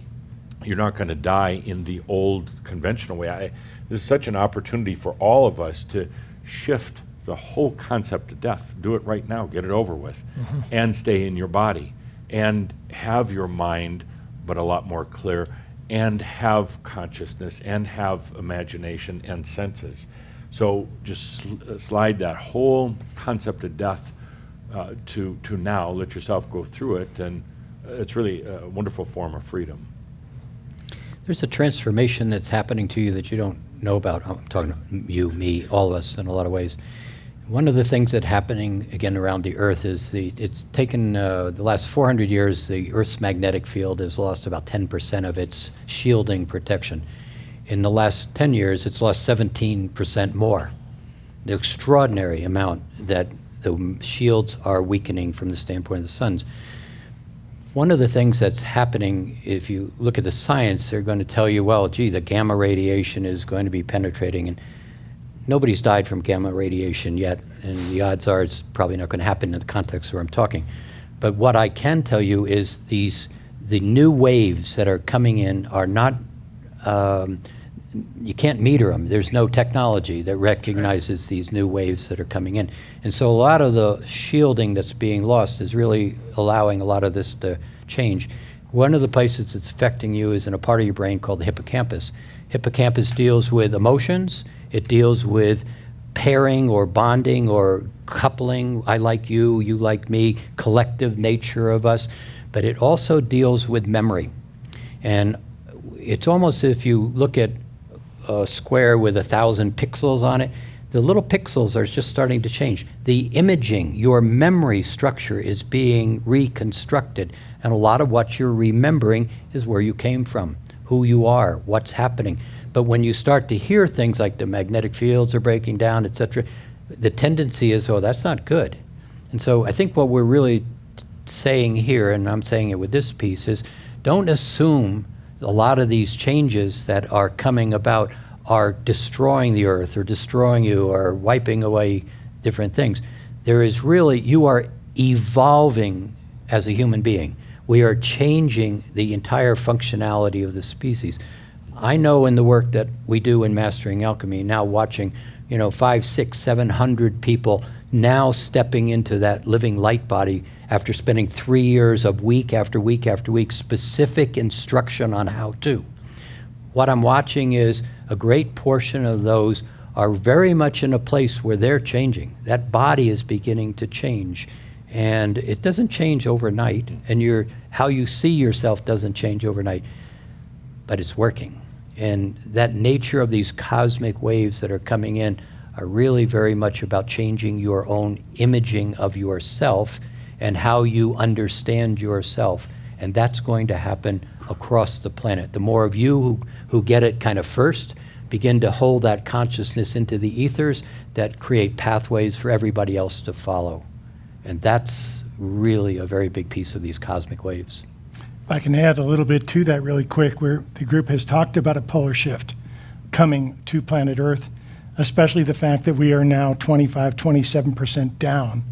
you're not going to die in the old conventional way. This is such an opportunity for all of us to shift the whole concept of death. Do it right now, get it over with, and stay in your body, and have your mind, but a lot more clear, and have consciousness, and have imagination and senses. So just slide that whole concept of death to now, let yourself go through it, and it's really a wonderful form of freedom. There's a transformation that's happening to you that you don't know about. I'm talking to you, me, all of us in a lot of ways. One of the things that's happening, again, around the Earth is it's taken the last 400 years, the Earth's magnetic field has lost about 10% of its shielding protection. In the last 10 years, it's lost 17% more. The extraordinary amount that the shields are weakening from the standpoint of the suns. One of the things that's happening, if you look at the science, they're going to tell you, well, gee, the gamma radiation is going to be penetrating, and nobody's died from gamma radiation yet, and the odds are it's probably not going to happen in the context where I'm talking. But what I can tell you is the new waves that are coming in are not, you can't meter them. There's no technology that recognizes these new waves that are coming in. And so a lot of the shielding that's being lost is really allowing a lot of this to change. One of the places that's affecting you is in a part of your brain called the hippocampus. Hippocampus deals with emotions. It deals with pairing or bonding or coupling. I like you, you like me, collective nature of us. But it also deals with memory. And it's almost as if you look at a square with 1,000 pixels on it, the little pixels are just starting to change. The imaging, your memory structure is being reconstructed. And a lot of what you're remembering is where you came from, who you are, what's happening. But when you start to hear things like the magnetic fields are breaking down, et cetera, the tendency is, oh, that's not good. And so I think what we're really saying here, and I'm saying it with this piece, is don't assume a lot of these changes that are coming about are destroying the earth or destroying you or wiping away different things. There is really, you are evolving as a human being. We are changing the entire functionality of the species. I know in the work that we do in Mastering Alchemy, now watching, 500, 600, 700 people now stepping into that living light body after spending 3 years of week after week after week, specific instruction on how to. What I'm watching is a great portion of those are very much in a place where they're changing. That body is beginning to change. And it doesn't change overnight, and how you see yourself doesn't change overnight, but it's working. And that nature of these cosmic waves that are coming in are really very much about changing your own imaging of yourself and how you understand yourself. And that's going to happen across the planet. The more of you who get it kind of first, begin to hold that consciousness into the ethers that create pathways for everybody else to follow. And that's really a very big piece of these cosmic waves. If I can add a little bit to that really quick, where the group has talked about a polar shift coming to planet Earth, especially the fact that we are now 27% down.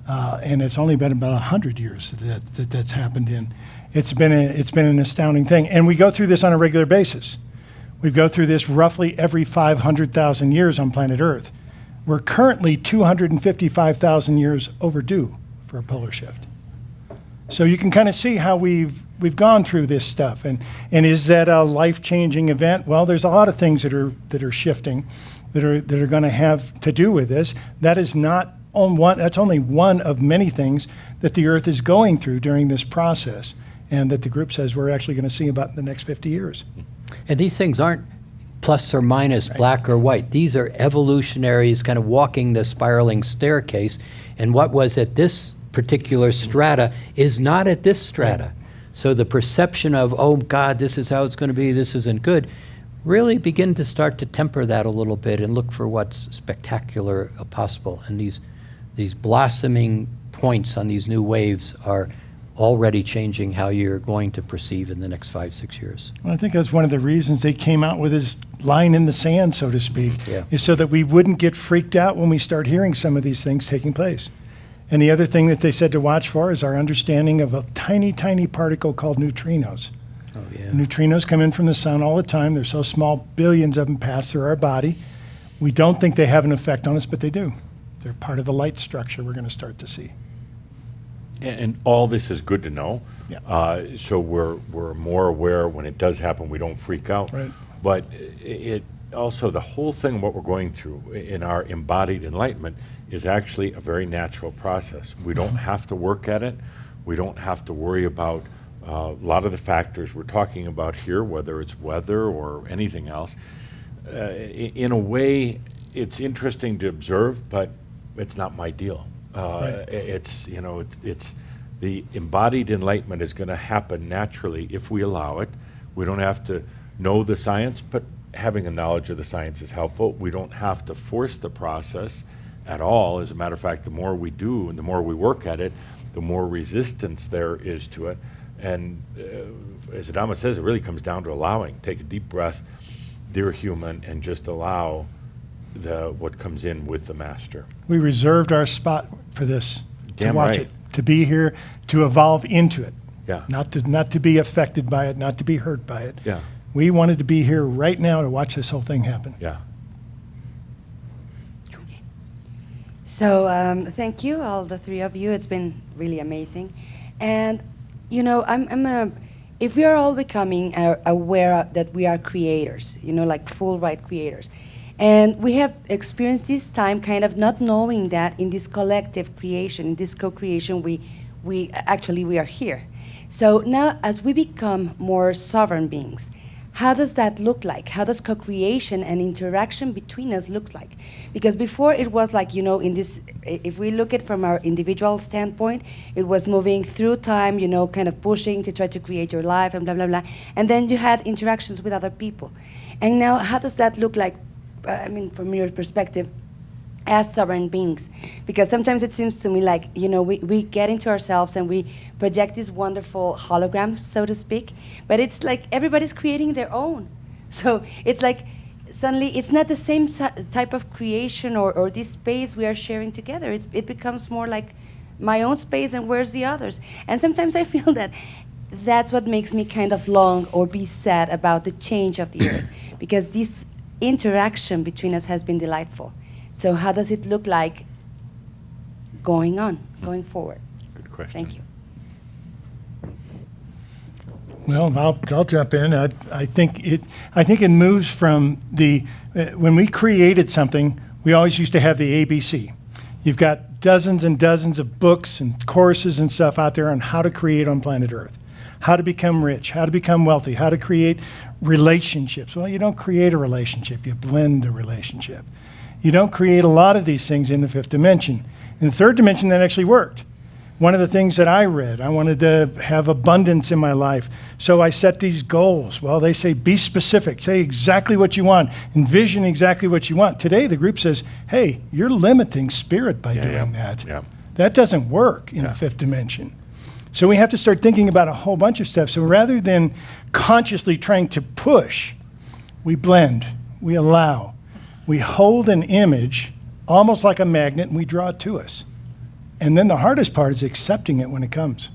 And it's only been about 100 years that's happened in. It's been an astounding thing. And we go through this on a regular basis. We go through this roughly every 500,000 years on planet Earth. We're currently 255,000 years overdue for a polar shift. So you can kind of see how we've gone through this stuff. And is that a life-changing event? Well, there's a lot of things that are shifting, that are going to have to do with this. That is not on one. That's only one of many things that the Earth is going through during this process, and that the group says we're actually going to see about in the next 50 years. And these things aren't plus or minus, black or white. These are evolutionaries kind of walking the spiraling staircase. And what was at this particular strata is not at this strata. So the perception of, oh God, this is how it's going to be, this isn't good, really begin to start to temper that a little bit and look for what's spectacular possible. And these blossoming points on these new waves are already changing how you're going to perceive in the next 5-6 years. Well, I think that's one of the reasons they came out with this line in the sand, so to speak, Yeah. is so that we wouldn't get freaked out when we start hearing some of these things taking place. And the other thing that they said to watch for is our understanding of a tiny, tiny particle called neutrinos. Oh, yeah. Neutrinos come in from the sun all the time. They're so small, billions of them pass through our body. We don't think they have an effect on us, but they do. They're part of the light structure we're going to start to see. And all this is good to know. Yeah. So we're more aware when it does happen, we don't freak out. Right. But it also, the whole thing, what we're going through in our embodied enlightenment is actually a very natural process. We don't have to work at it. We don't have to worry about a lot of the factors we're talking about here, whether it's weather or anything else. In a way, it's interesting to observe, but it's not my deal. Right. It's the embodied enlightenment is going to happen naturally if we allow it. We don't have to know the science, but having a knowledge of the science is helpful. We don't have to force the process at all. As a matter of fact, the more we do and the more we work at it, the more resistance there is to it. And as Adama says, it really comes down to allowing. Take a deep breath, dear human, and just allow what comes in with the master. We reserved our spot for this, Damn to watch right. it, to be here, to evolve into it. Yeah. Not to be affected by it, not to be hurt by it. Yeah. We wanted to be here right now to watch this whole thing happen. Yeah. So thank you, all the three of you. It's been really amazing. And, if we are all becoming aware that we are creators, like full right creators, and we have experienced this time kind of not knowing that in this collective creation, in this co-creation, we are here. So now as we become more sovereign beings, how does that look like? How does co-creation and interaction between us looks like? Because before it was like, in this, if we look at from our individual standpoint, it was moving through time, kind of pushing to try to create your life and blah, blah, blah. And then you had interactions with other people. And now how does that look like, from your perspective, as sovereign beings. Because sometimes it seems to me like, we get into ourselves and we project this wonderful hologram, so to speak, but it's like everybody's creating their own. So it's like suddenly it's not the same type of creation or this space we are sharing together. It becomes more like my own space and where's the others? And sometimes I feel that that's what makes me kind of long or be sad about the change of the earth, because this interaction between us has been delightful. So how does it look like going forward? Good question. Thank you. Well, I'll jump in. I think it moves from when we created something, we always used to have the ABC. You've got dozens and dozens of books and courses and stuff out there on how to create on planet Earth, how to become rich, how to become wealthy, how to create relationships. Well, you don't create a relationship, you blend a relationship. You don't create a lot of these things in the fifth dimension. In the third dimension, that actually worked. One of the things that I read, I wanted to have abundance in my life, so I set these goals. Well, they say be specific, say exactly what you want, envision exactly what you want. Today, the group says, hey, you're limiting spirit by doing that. Yeah. That doesn't work in the fifth dimension. So we have to start thinking about a whole bunch of stuff. So rather than consciously trying to push, we blend, we allow, we hold an image almost like a magnet and we draw it to us. And then the hardest part is accepting it when it comes,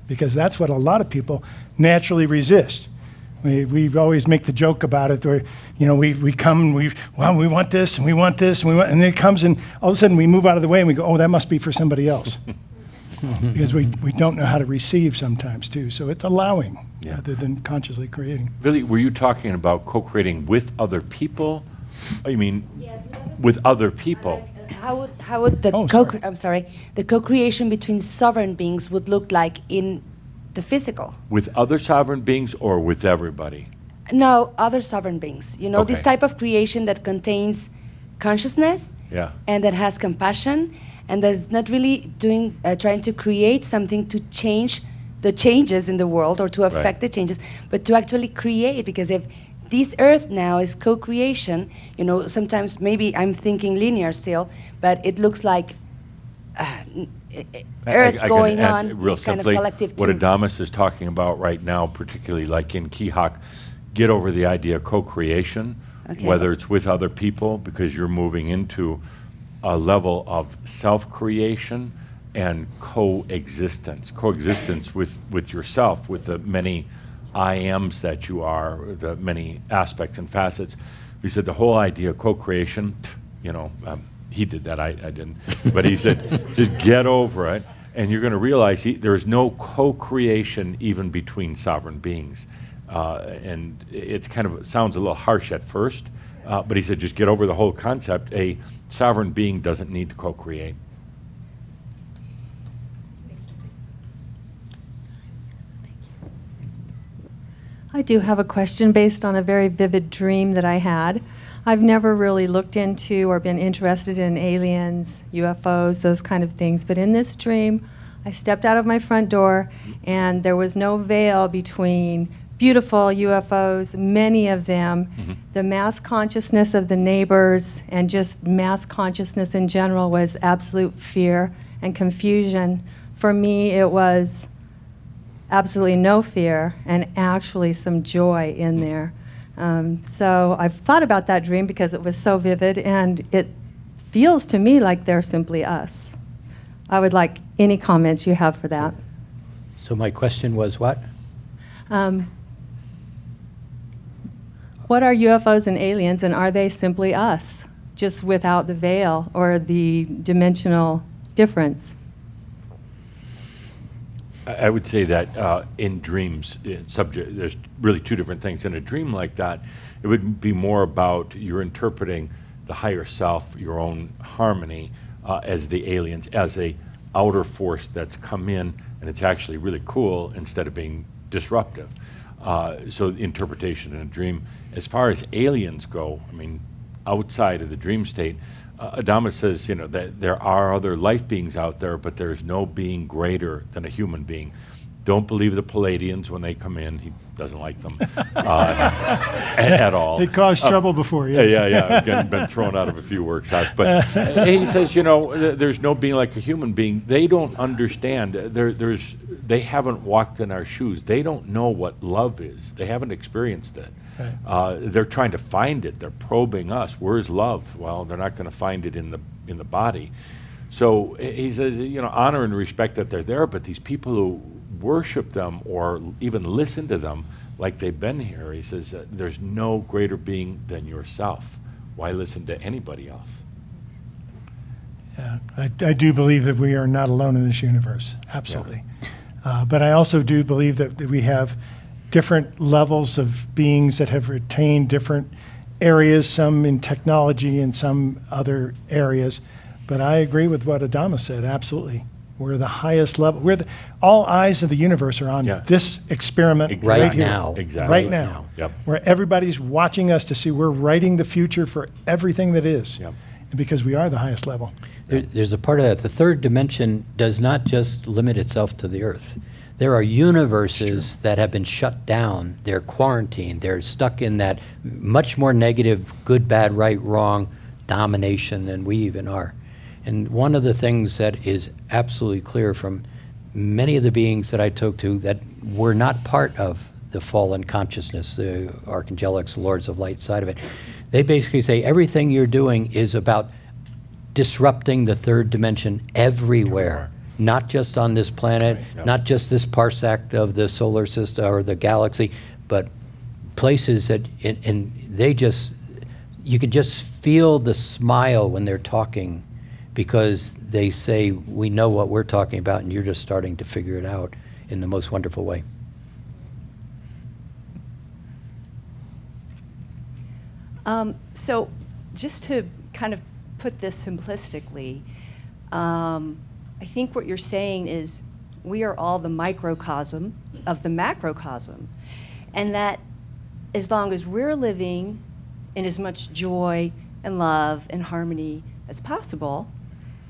because that's what a lot of people naturally resist. We always make the joke about it where, we come and we want this and we want this and and then it comes and all of a sudden we move out of the way and we go, oh, that must be for somebody else. Because we don't know how to receive sometimes too. So it's allowing rather than consciously creating. Really, were you talking about co-creating with other people? I mean, with other people. How would the the co-creation between sovereign beings would look like in the physical? With other sovereign beings or with everybody? No, other sovereign beings. This type of creation that contains consciousness and that has compassion and that's not really trying to create something to change the changes in the world or to affect the changes, but to actually create. Because if this earth now is co-creation, sometimes maybe I'm thinking linear still, but it looks like earth going on, real this kind of simply, collective what too. Adamus is talking about right now, particularly like in Kihak, get over the idea of co-creation, whether it's with other people, because you're moving into a level of self-creation and coexistence with yourself, with the many I ams that you are, the many aspects and facets. He said the whole idea of co-creation, he did that, I didn't, but he said just get over it and you're going to realize there is no co-creation even between sovereign beings. And it's sounds a little harsh at first, but he said just get over the whole concept. A sovereign being doesn't need to co-create. I do have a question based on a very vivid dream that I had. I've never really looked into or been interested in aliens, UFOs, those kind of things. But in this dream, I stepped out of my front door and there was no veil between beautiful UFOs, many of them. The mass consciousness of the neighbors and just mass consciousness in general was absolute fear and confusion. For me, it was absolutely no fear and actually some joy in there. So I've thought about that dream because it was so vivid and it feels to me like they're simply us. I would like any comments you have for that. So my question was what? What are UFOs and aliens, and are they simply us, just without the veil or the dimensional difference? I would say that in dreams, there's really two different things. In a dream like that, it would be more about you're interpreting the higher self, your own harmony, as the aliens, as a outer force that's come in, and it's actually really cool instead of being disruptive. So interpretation in a dream. As far as aliens go, I mean, outside of the dream state, Adamus says, that there are other life beings out there, but there's no being greater than a human being. Don't believe the Palladians when they come in. He doesn't like them at all. They caused trouble before, Yeah, yes. yeah. Been thrown out of a few workshops. But he says, there's no being like a human being. They don't understand. They haven't walked in our shoes. They don't know what love is. They haven't experienced it. Right. They're trying to find it. They're probing us. Where's love? Well, they're not going to find it in the body. So he says, honor and respect that they're there, but these people who worship them or even listen to them like they've been here, he says, there's no greater being than yourself. Why listen to anybody else? Yeah, I do believe that we are not alone in this universe, absolutely. Yeah. But I also do believe that we have different levels of beings that have retained different areas, some in technology and some other areas. But I agree with what Adama said, absolutely. We're the highest level. All eyes of the universe are on this experiment right here. Now. Exactly. Right now. Yep. Where everybody's watching us to see we're writing the future for everything that is. Yep. And because we are the highest level. There's a part of that. The third dimension does not just limit itself to the Earth. There are universes that have been shut down. They're quarantined. They're stuck in that much more negative, good, bad, right, wrong domination than we even are. And one of the things that is absolutely clear from many of the beings that I talk to that were not part of the fallen consciousness, the archangelics, lords of light side of it, they basically say everything you're doing is about disrupting the third dimension everywhere, not just on this planet, not just this parsec of the solar system or the galaxy, but places that, and they just, you can just feel the smile when they're talking, because they say, we know what we're talking about, and you're just starting to figure it out in the most wonderful way. So just to kind of put this simplistically, I think what you're saying is we are all the microcosm of the macrocosm, and that as long as we're living in as much joy and love and harmony as possible,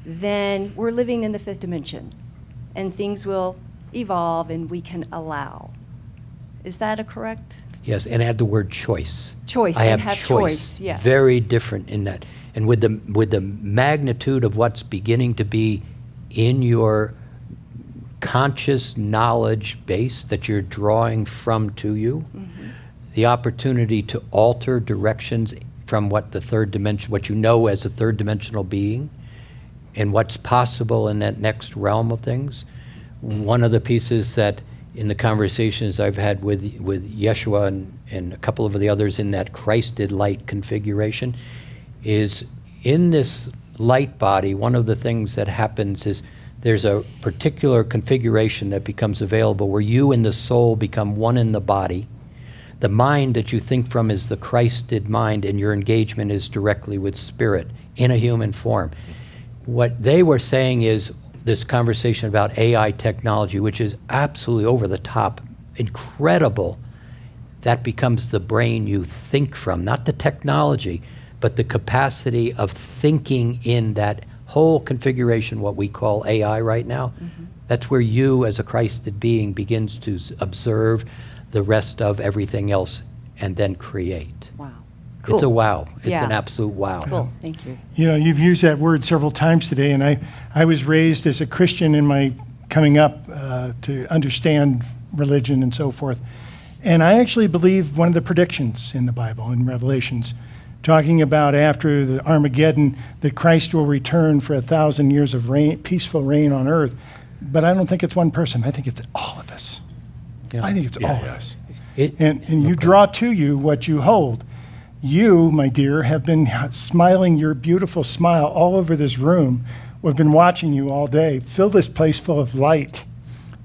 then we're living in the fifth dimension, and things will evolve and we can allow. Is that a correct? Yes, and add the word choice. Choice, I and have have choice. choice, yes. Very different in that. And with the magnitude of what's beginning to be in your conscious knowledge base that you're drawing from to you, the opportunity to alter directions from what the third dimension, what you know as a third dimensional being, and what's possible in that next realm of things. One of the pieces that in the conversations I've had with Yeshua and a couple of the others in that Christed light configuration is in this light body, one of the things that happens is there's a particular configuration that becomes available where you and the soul become one in the body. The mind that you think from is the Christed mind, and your engagement is directly with spirit in a human form. What they were saying is this conversation about AI technology, which is absolutely over the top, incredible, that becomes the brain you think from, not the technology, but the capacity of thinking in that whole configuration, what we call AI right now. That's where you as a Christed being begins to observe the rest of everything else and then create. Wow. It's Cool. a wow. It's Yeah. an absolute wow. Cool, thank you. You know, you've used that word several times today, and I was raised as a Christian in my coming up to understand religion and so forth. And I actually believe one of the predictions in the Bible, in Revelations, talking about after the Armageddon, that Christ will return for 1,000 years of reign, peaceful reign on earth. But I don't think it's one person. I think it's all of us. Yeah. I think it's all of us. It- And you draw to you what you hold. You, my dear, have been smiling your beautiful smile all over this room. We've been watching you all day. Fill this place full of light.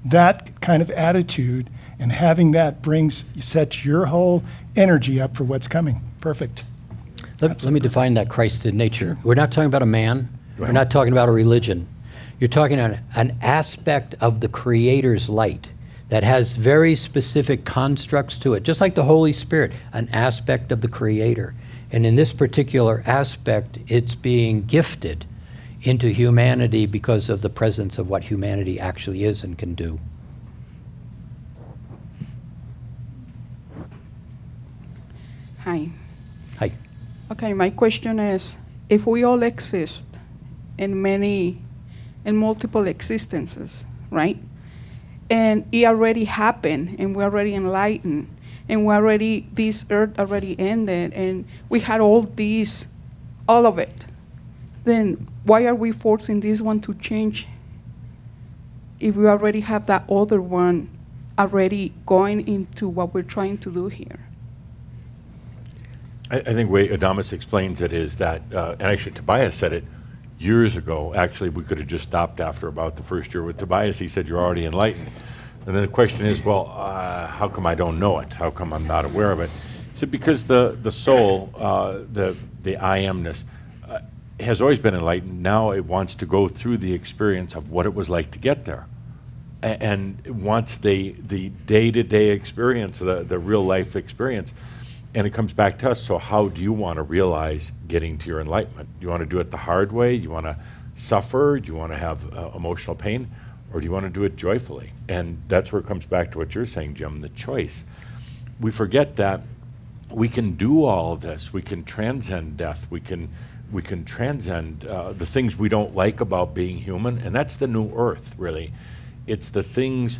That kind of attitude and having that sets your whole energy up for what's coming. Perfect. Let me define that Christed nature. We're not talking about a man. We're not talking about a religion. You're talking about an aspect of the Creator's light that has very specific constructs to it, just like the Holy Spirit, an aspect of the Creator. And in this particular aspect, it's being gifted into humanity because of the presence of what humanity actually is and can do. Hi. Hi. Okay, my question is, if we all exist in multiple existences, right? And it already happened, and we're already enlightened, and this earth already ended, and we had all of it. Then why are we forcing this one to change if we already have that other one already going into what we're trying to do here? I think the way Adamus explains it is that, and actually Tobias said it years ago. Actually, we could have just stopped after about the first year with Tobias. He said, you're already enlightened. And then the question is, well, how come I don't know it? How come I'm not aware of it? He said, because the soul, the I amness, has always been enlightened. Now it wants to go through the experience of what it was like to get there. And it wants the day-to-day experience, the real-life experience. And it comes back to us, so how do you want to realize getting to your enlightenment? Do you want to do it the hard way? Do you want to suffer? Do you want to have emotional pain? Or do you want to do it joyfully? And that's where it comes back to what you're saying, Jim, the choice. We forget that we can do all of this. We can transcend death. We can transcend the things we don't like about being human, and that's the new earth, really. It's the things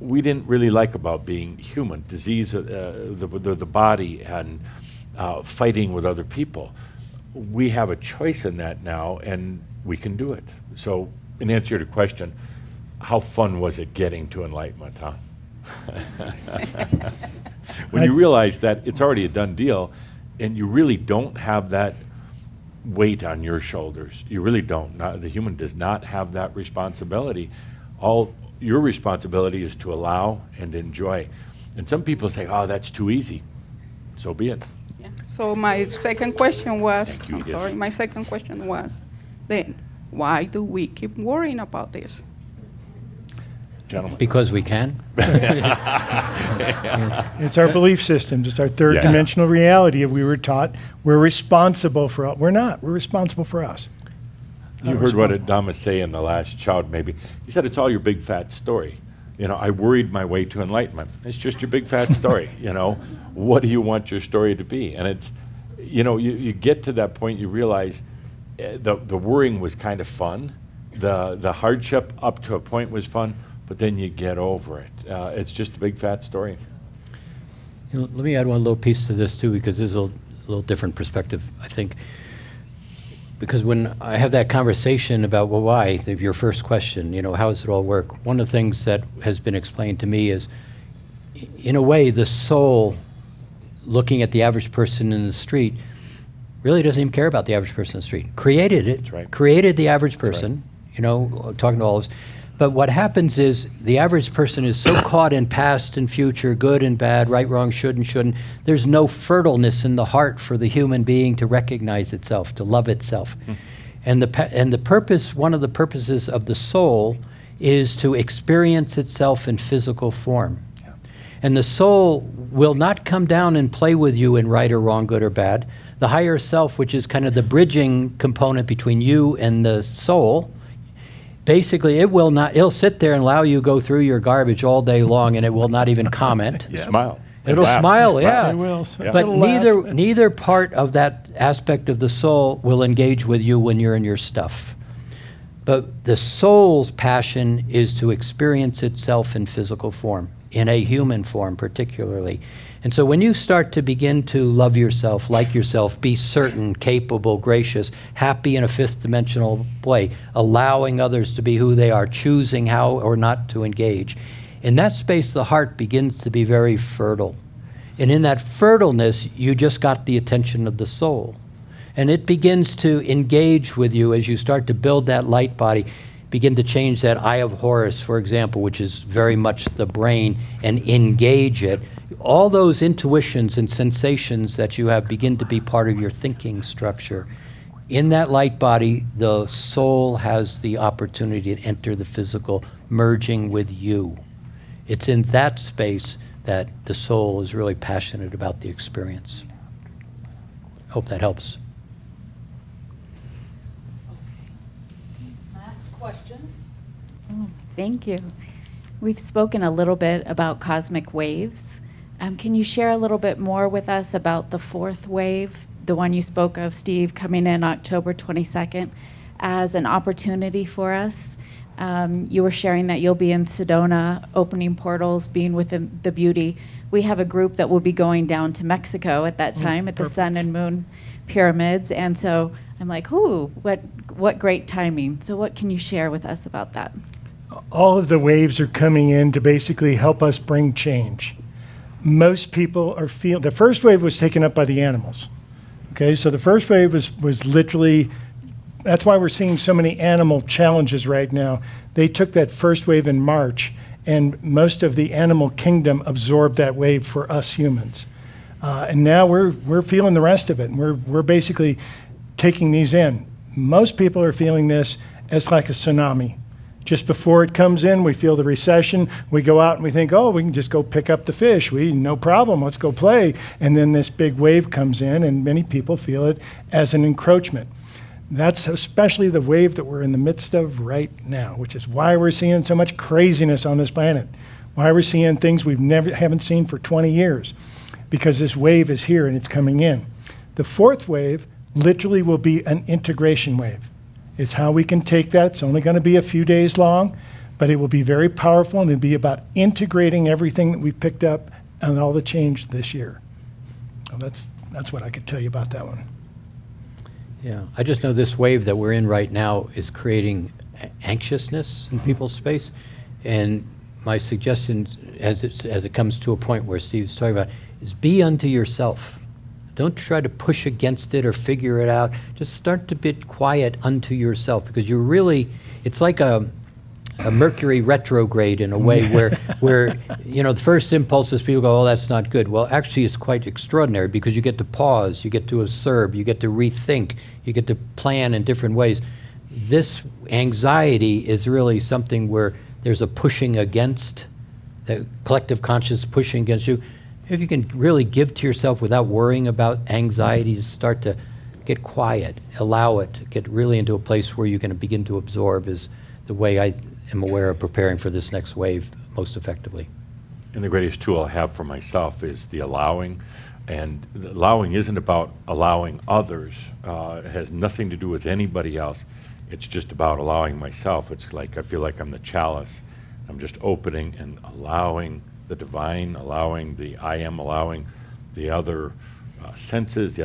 we didn't really like about being human, disease, the body, and fighting with other people. We have a choice in that now, and we can do it. So in answer to your question, how fun was it getting to enlightenment, huh? When you realize that it's already a done deal, and you really don't have that weight on your shoulders. You really don't. The human does not have that responsibility. All your responsibility is to allow and enjoy. And some people say, oh, that's too easy. So be it. Yeah. So my second question was, Thank you, I'm Edith. sorry, my second question was, then why do we keep worrying about this? Gentlemen. Because we can. It's our belief system, just our third Yeah. dimensional reality. We were taught we're responsible for, we're not, we're responsible for us. You heard what Adamus say in the last child, maybe. He said, it's all your big fat story. You know, I worried my way to enlightenment. It's just your big fat story, you know. What do you want your story to be? And it's, you know, you get to that point, you realize the worrying was kind of fun. The hardship up to a point was fun, but then you get over it. It's just a big fat story. You know, let me add one little piece to this too, because there's a little different perspective, I think. Because when I have that conversation about, well, why, your first question, you know, how does it all work? One of the things that has been explained to me is, in a way, the soul, looking at the average person in the street, really doesn't even care about the average person in the street. Created it, That's right. created the average That's person, you know, talking to all of us. But what happens is the average person is so caught in past and future, good and bad, right, wrong, should and shouldn't. There's no fertileness in the heart for the human being to recognize itself, to love itself. And the purpose, one of the purposes of the soul is to experience itself in physical form. Yeah. And the soul will not come down and play with you in right or wrong, good or bad. The higher self, which is kind of the bridging component between you and the soul, basically, it'll sit there and allow you go through your garbage all day long, and it will not even comment. Yeah. Smile. It'll Laugh. smile, yeah. It will. Yeah. But It'll laugh. neither part of that aspect of the soul will engage with you when you're in your stuff. But the soul's passion is to experience itself in physical form, in a human form particularly. And so when you start to begin to love yourself, like yourself, be certain, capable, gracious, happy in a fifth dimensional way, allowing others to be who they are, choosing how or not to engage, in that space the heart begins to be very fertile. And in that fertileness, you just got the attention of the soul. And it begins to engage with you as you start to build that light body, begin to change that eye of Horus, for example, which is very much the brain, and engage it. All those intuitions and sensations that you have begin to be part of your thinking structure. In that light body, the soul has the opportunity to enter the physical, merging with you. It's in that space that the soul is really passionate about the experience. Hope that helps. Last question. Thank you. We've spoken a little bit about cosmic waves, Can you share a little bit more with us about the fourth wave, the one you spoke of, Steve, coming in October 22nd, as an opportunity for us? You were sharing that you'll be in Sedona, opening portals, being within the beauty. We have a group that will be going down to Mexico at that time, at the Sun and Moon pyramids, and so I'm like, ooh, what great timing. So what can you share with us about that? All of the waves are coming in to basically help us bring change. Most people are the first wave was taken up by the animals. Okay, so the first wave was literally, that's why we're seeing so many animal challenges right now. They took that first wave in March, and most of the animal kingdom absorbed that wave for us humans. And now we're feeling the rest of it, and we're basically taking these in. Most people are feeling this as like a tsunami. Just before it comes in, we feel the recession. We go out and we think, oh, we can just go pick up the fish. No problem, let's go play. And then this big wave comes in, and many people feel it as an encroachment. That's especially the wave that we're in the midst of right now, which is why we're seeing so much craziness on this planet, why we're seeing things haven't seen for 20 years, because this wave is here and it's coming in. The fourth wave literally will be an integration wave. It's how we can take that. It's only going to be a few days long, but it will be very powerful, and it'll be about integrating everything that we've picked up and all the change this year. So that's what I could tell you about that one. Yeah, I just know this wave that we're in right now is creating anxiousness in people's space, and my suggestion, as it comes to a point where Steve's talking about, is be unto yourself. Don't try to push against it or figure it out. Just start to be quiet unto yourself, because you're really, it's like a Mercury retrograde in a way where the first impulse is people go, oh, that's not good. Well, actually, it's quite extraordinary, because you get to pause, you get to observe, you get to rethink, you get to plan in different ways. This anxiety is really something where there's a pushing against, the collective conscious pushing against you. If you can really give to yourself without worrying about anxiety, just start to get quiet, allow it, get really into a place where you can begin to absorb, is the way I am aware of preparing for this next wave most effectively. And the greatest tool I have for myself is the allowing. And the allowing isn't about allowing others. It has nothing to do with anybody else. It's just about allowing myself. It's like I feel like I'm the chalice. I'm just opening and allowing the divine, allowing the I am, allowing the other senses,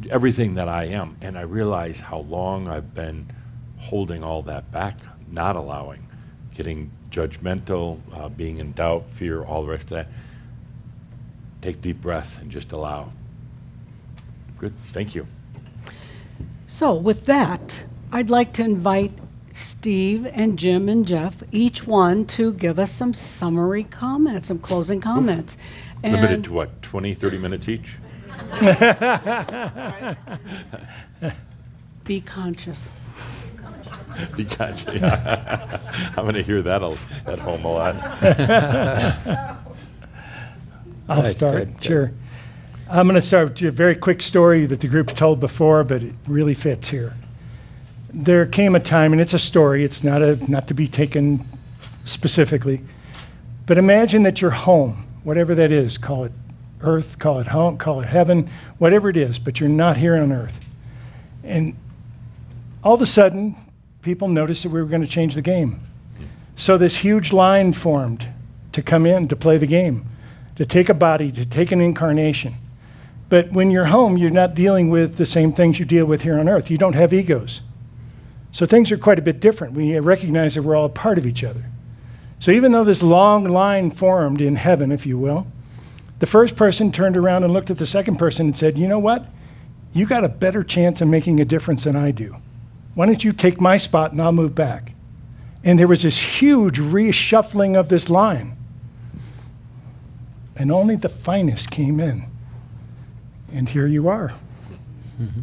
everything that I am. And I realize how long I've been holding all that back, not allowing, getting judgmental, being in doubt, fear, all the rest of that. Take deep breath and just allow. Good, thank you. So with that, I'd like to invite Steve and Jim and Geoff, each one, to give us some summary comments, some closing comments. Limited to what, 20, 30 minutes each? Be conscious. Be conscious. I'm going to hear that at home a lot. I'll start, sure. I'm going to start with a very quick story that the group's told before, but it really fits here. There came a time, and it's a story, it's not to be taken specifically, but imagine that you're home, whatever that is, call it earth, call it home, call it heaven, whatever it is, but you're not here on earth. And all of a sudden, people noticed that we were going to change the game. So this huge line formed to come in to play the game, to take a body, to take an incarnation. But when you're home, you're not dealing with the same things you deal with here on earth. You don't have egos. So things are quite a bit different. We recognize that we're all a part of each other. So even though this long line formed in heaven, if you will, the first person turned around and looked at the second person and said, you know what? You got a better chance of making a difference than I do. Why don't you take my spot and I'll move back? And there was this huge reshuffling of this line. And only the finest came in. And here you are. Mm-hmm.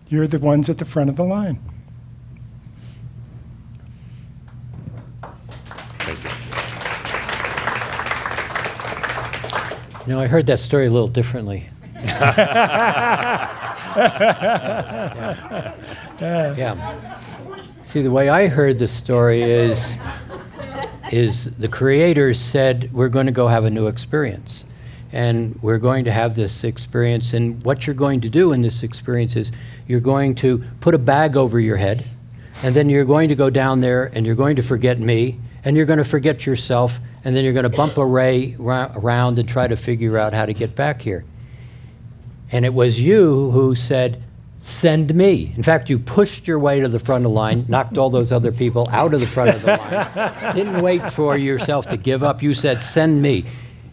You're the ones at the front of the line. Thank you. You know, I heard that story a little differently. Yeah. See, the way I heard the story is is the creators said, we're going to go have a new experience. And we're going to have this experience. And what you're going to do in this experience is you're going to put a bag over your head. And then you're going to go down there and you're going to forget me. And you're going to forget yourself. And then you're going to bump around and try to figure out how to get back here. And it was you who said, send me. In fact, you pushed your way to the front of the line, knocked all those other people out of the front of the line, didn't wait for yourself to give up. You said, send me.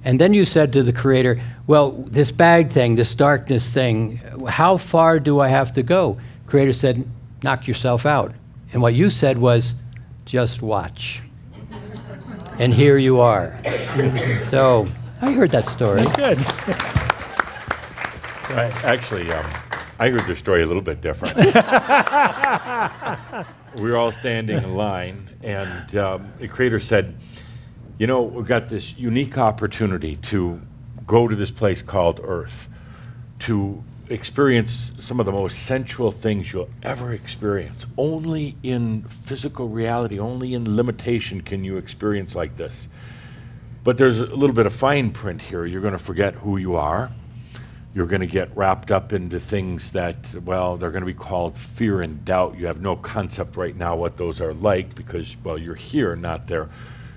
And then you said to the creator, well, this bag thing, this darkness thing, how far do I have to go? Creator said, knock yourself out. And what you said was, just watch. And here you are. So I heard that story. Good. Actually, I heard the story a little bit different. We were all standing in line, and the creator said, you know, we've got this unique opportunity to go to this place called Earth, to experience some of the most sensual things you'll ever experience. Only in physical reality, only in limitation can you experience like this. But there's a little bit of fine print here. You're going to forget who you are. You're going to get wrapped up into things that, well, they're going to be called fear and doubt. You have no concept right now what those are like because, well, you're here, not there.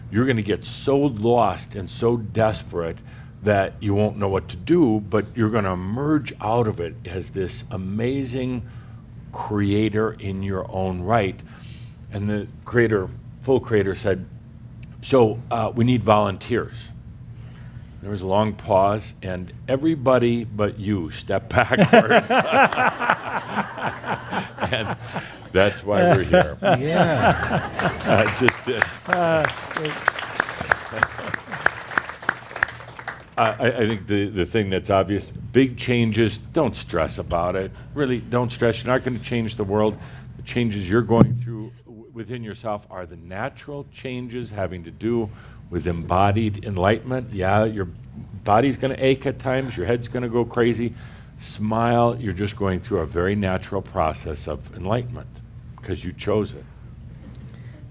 You're going to get so lost and so desperate that you won't know what to do, but you're going to emerge out of it as this amazing creator in your own right. And the creator, full creator, said, so we need volunteers. There was a long pause, and everybody but you stepped backwards. And that's why we're here. Yeah. I just did. I think the thing that's obvious, big changes, don't stress about it. Really, don't stress. You're not going to change the world. The changes you're going through within yourself are the natural changes having to do with embodied enlightenment. Yeah, your body's going to ache at times. Your head's going to go crazy. Smile. You're just going through a very natural process of enlightenment because you chose it.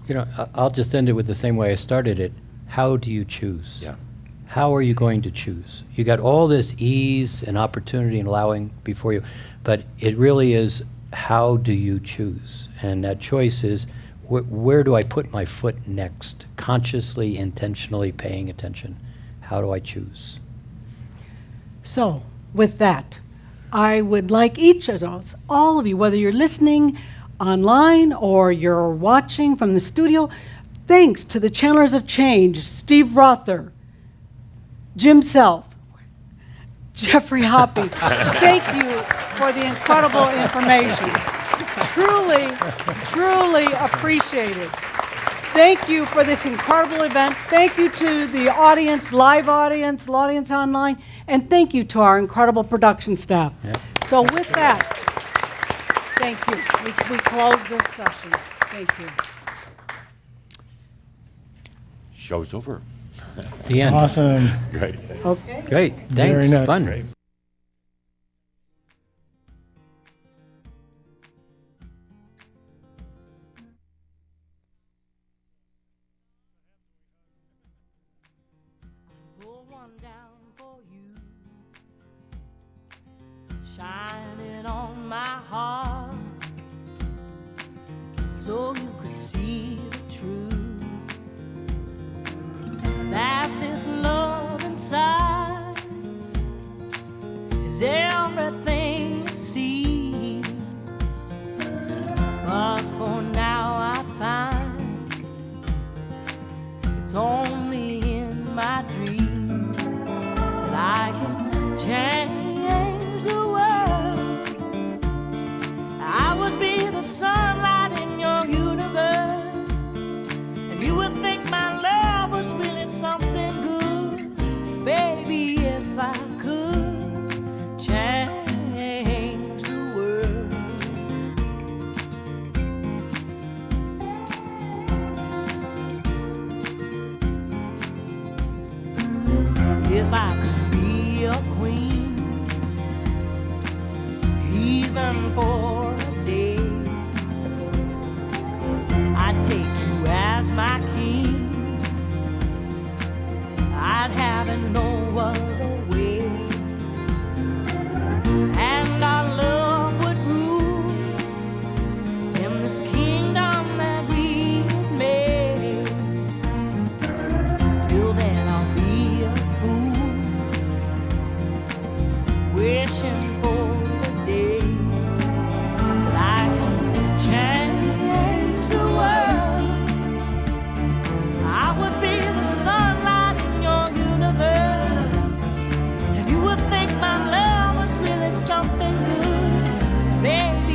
You know, I'll just end it with the same way I started it. How do you choose? Yeah. How are you going to choose? You got all this ease and opportunity and allowing before you, but it really is, how do you choose? And that choice is, where do I put my foot next? Consciously, intentionally paying attention. How do I choose? So, with that, I would like each of us, all of you, whether you're listening online or you're watching from the studio, thanks to the Channelers of Change, Steve Rother, Jim Self, Geoffrey Hoppe. Thank you for the incredible information. Truly, truly appreciate it. Thank you for this incredible event. Thank you to the audience, live audience, the audience online, and thank you to our incredible production staff. Yep. So with that, thank you. We close this session. Thank you. Show's over. The end. Awesome. Great. Thanks. Okay. Great. Very Thanks. nice. Fun. Great. Shining on my heart so you could see the truth that this love inside is everything it seems, but for now I find it's only in my dreams that I can change the world. I would be the sunlight in your universe, and you would think my love was really something good. Baby, if I could change wishing for the day that I can change the world. I would be the sunlight in your universe, and you would think my love was really something good, baby.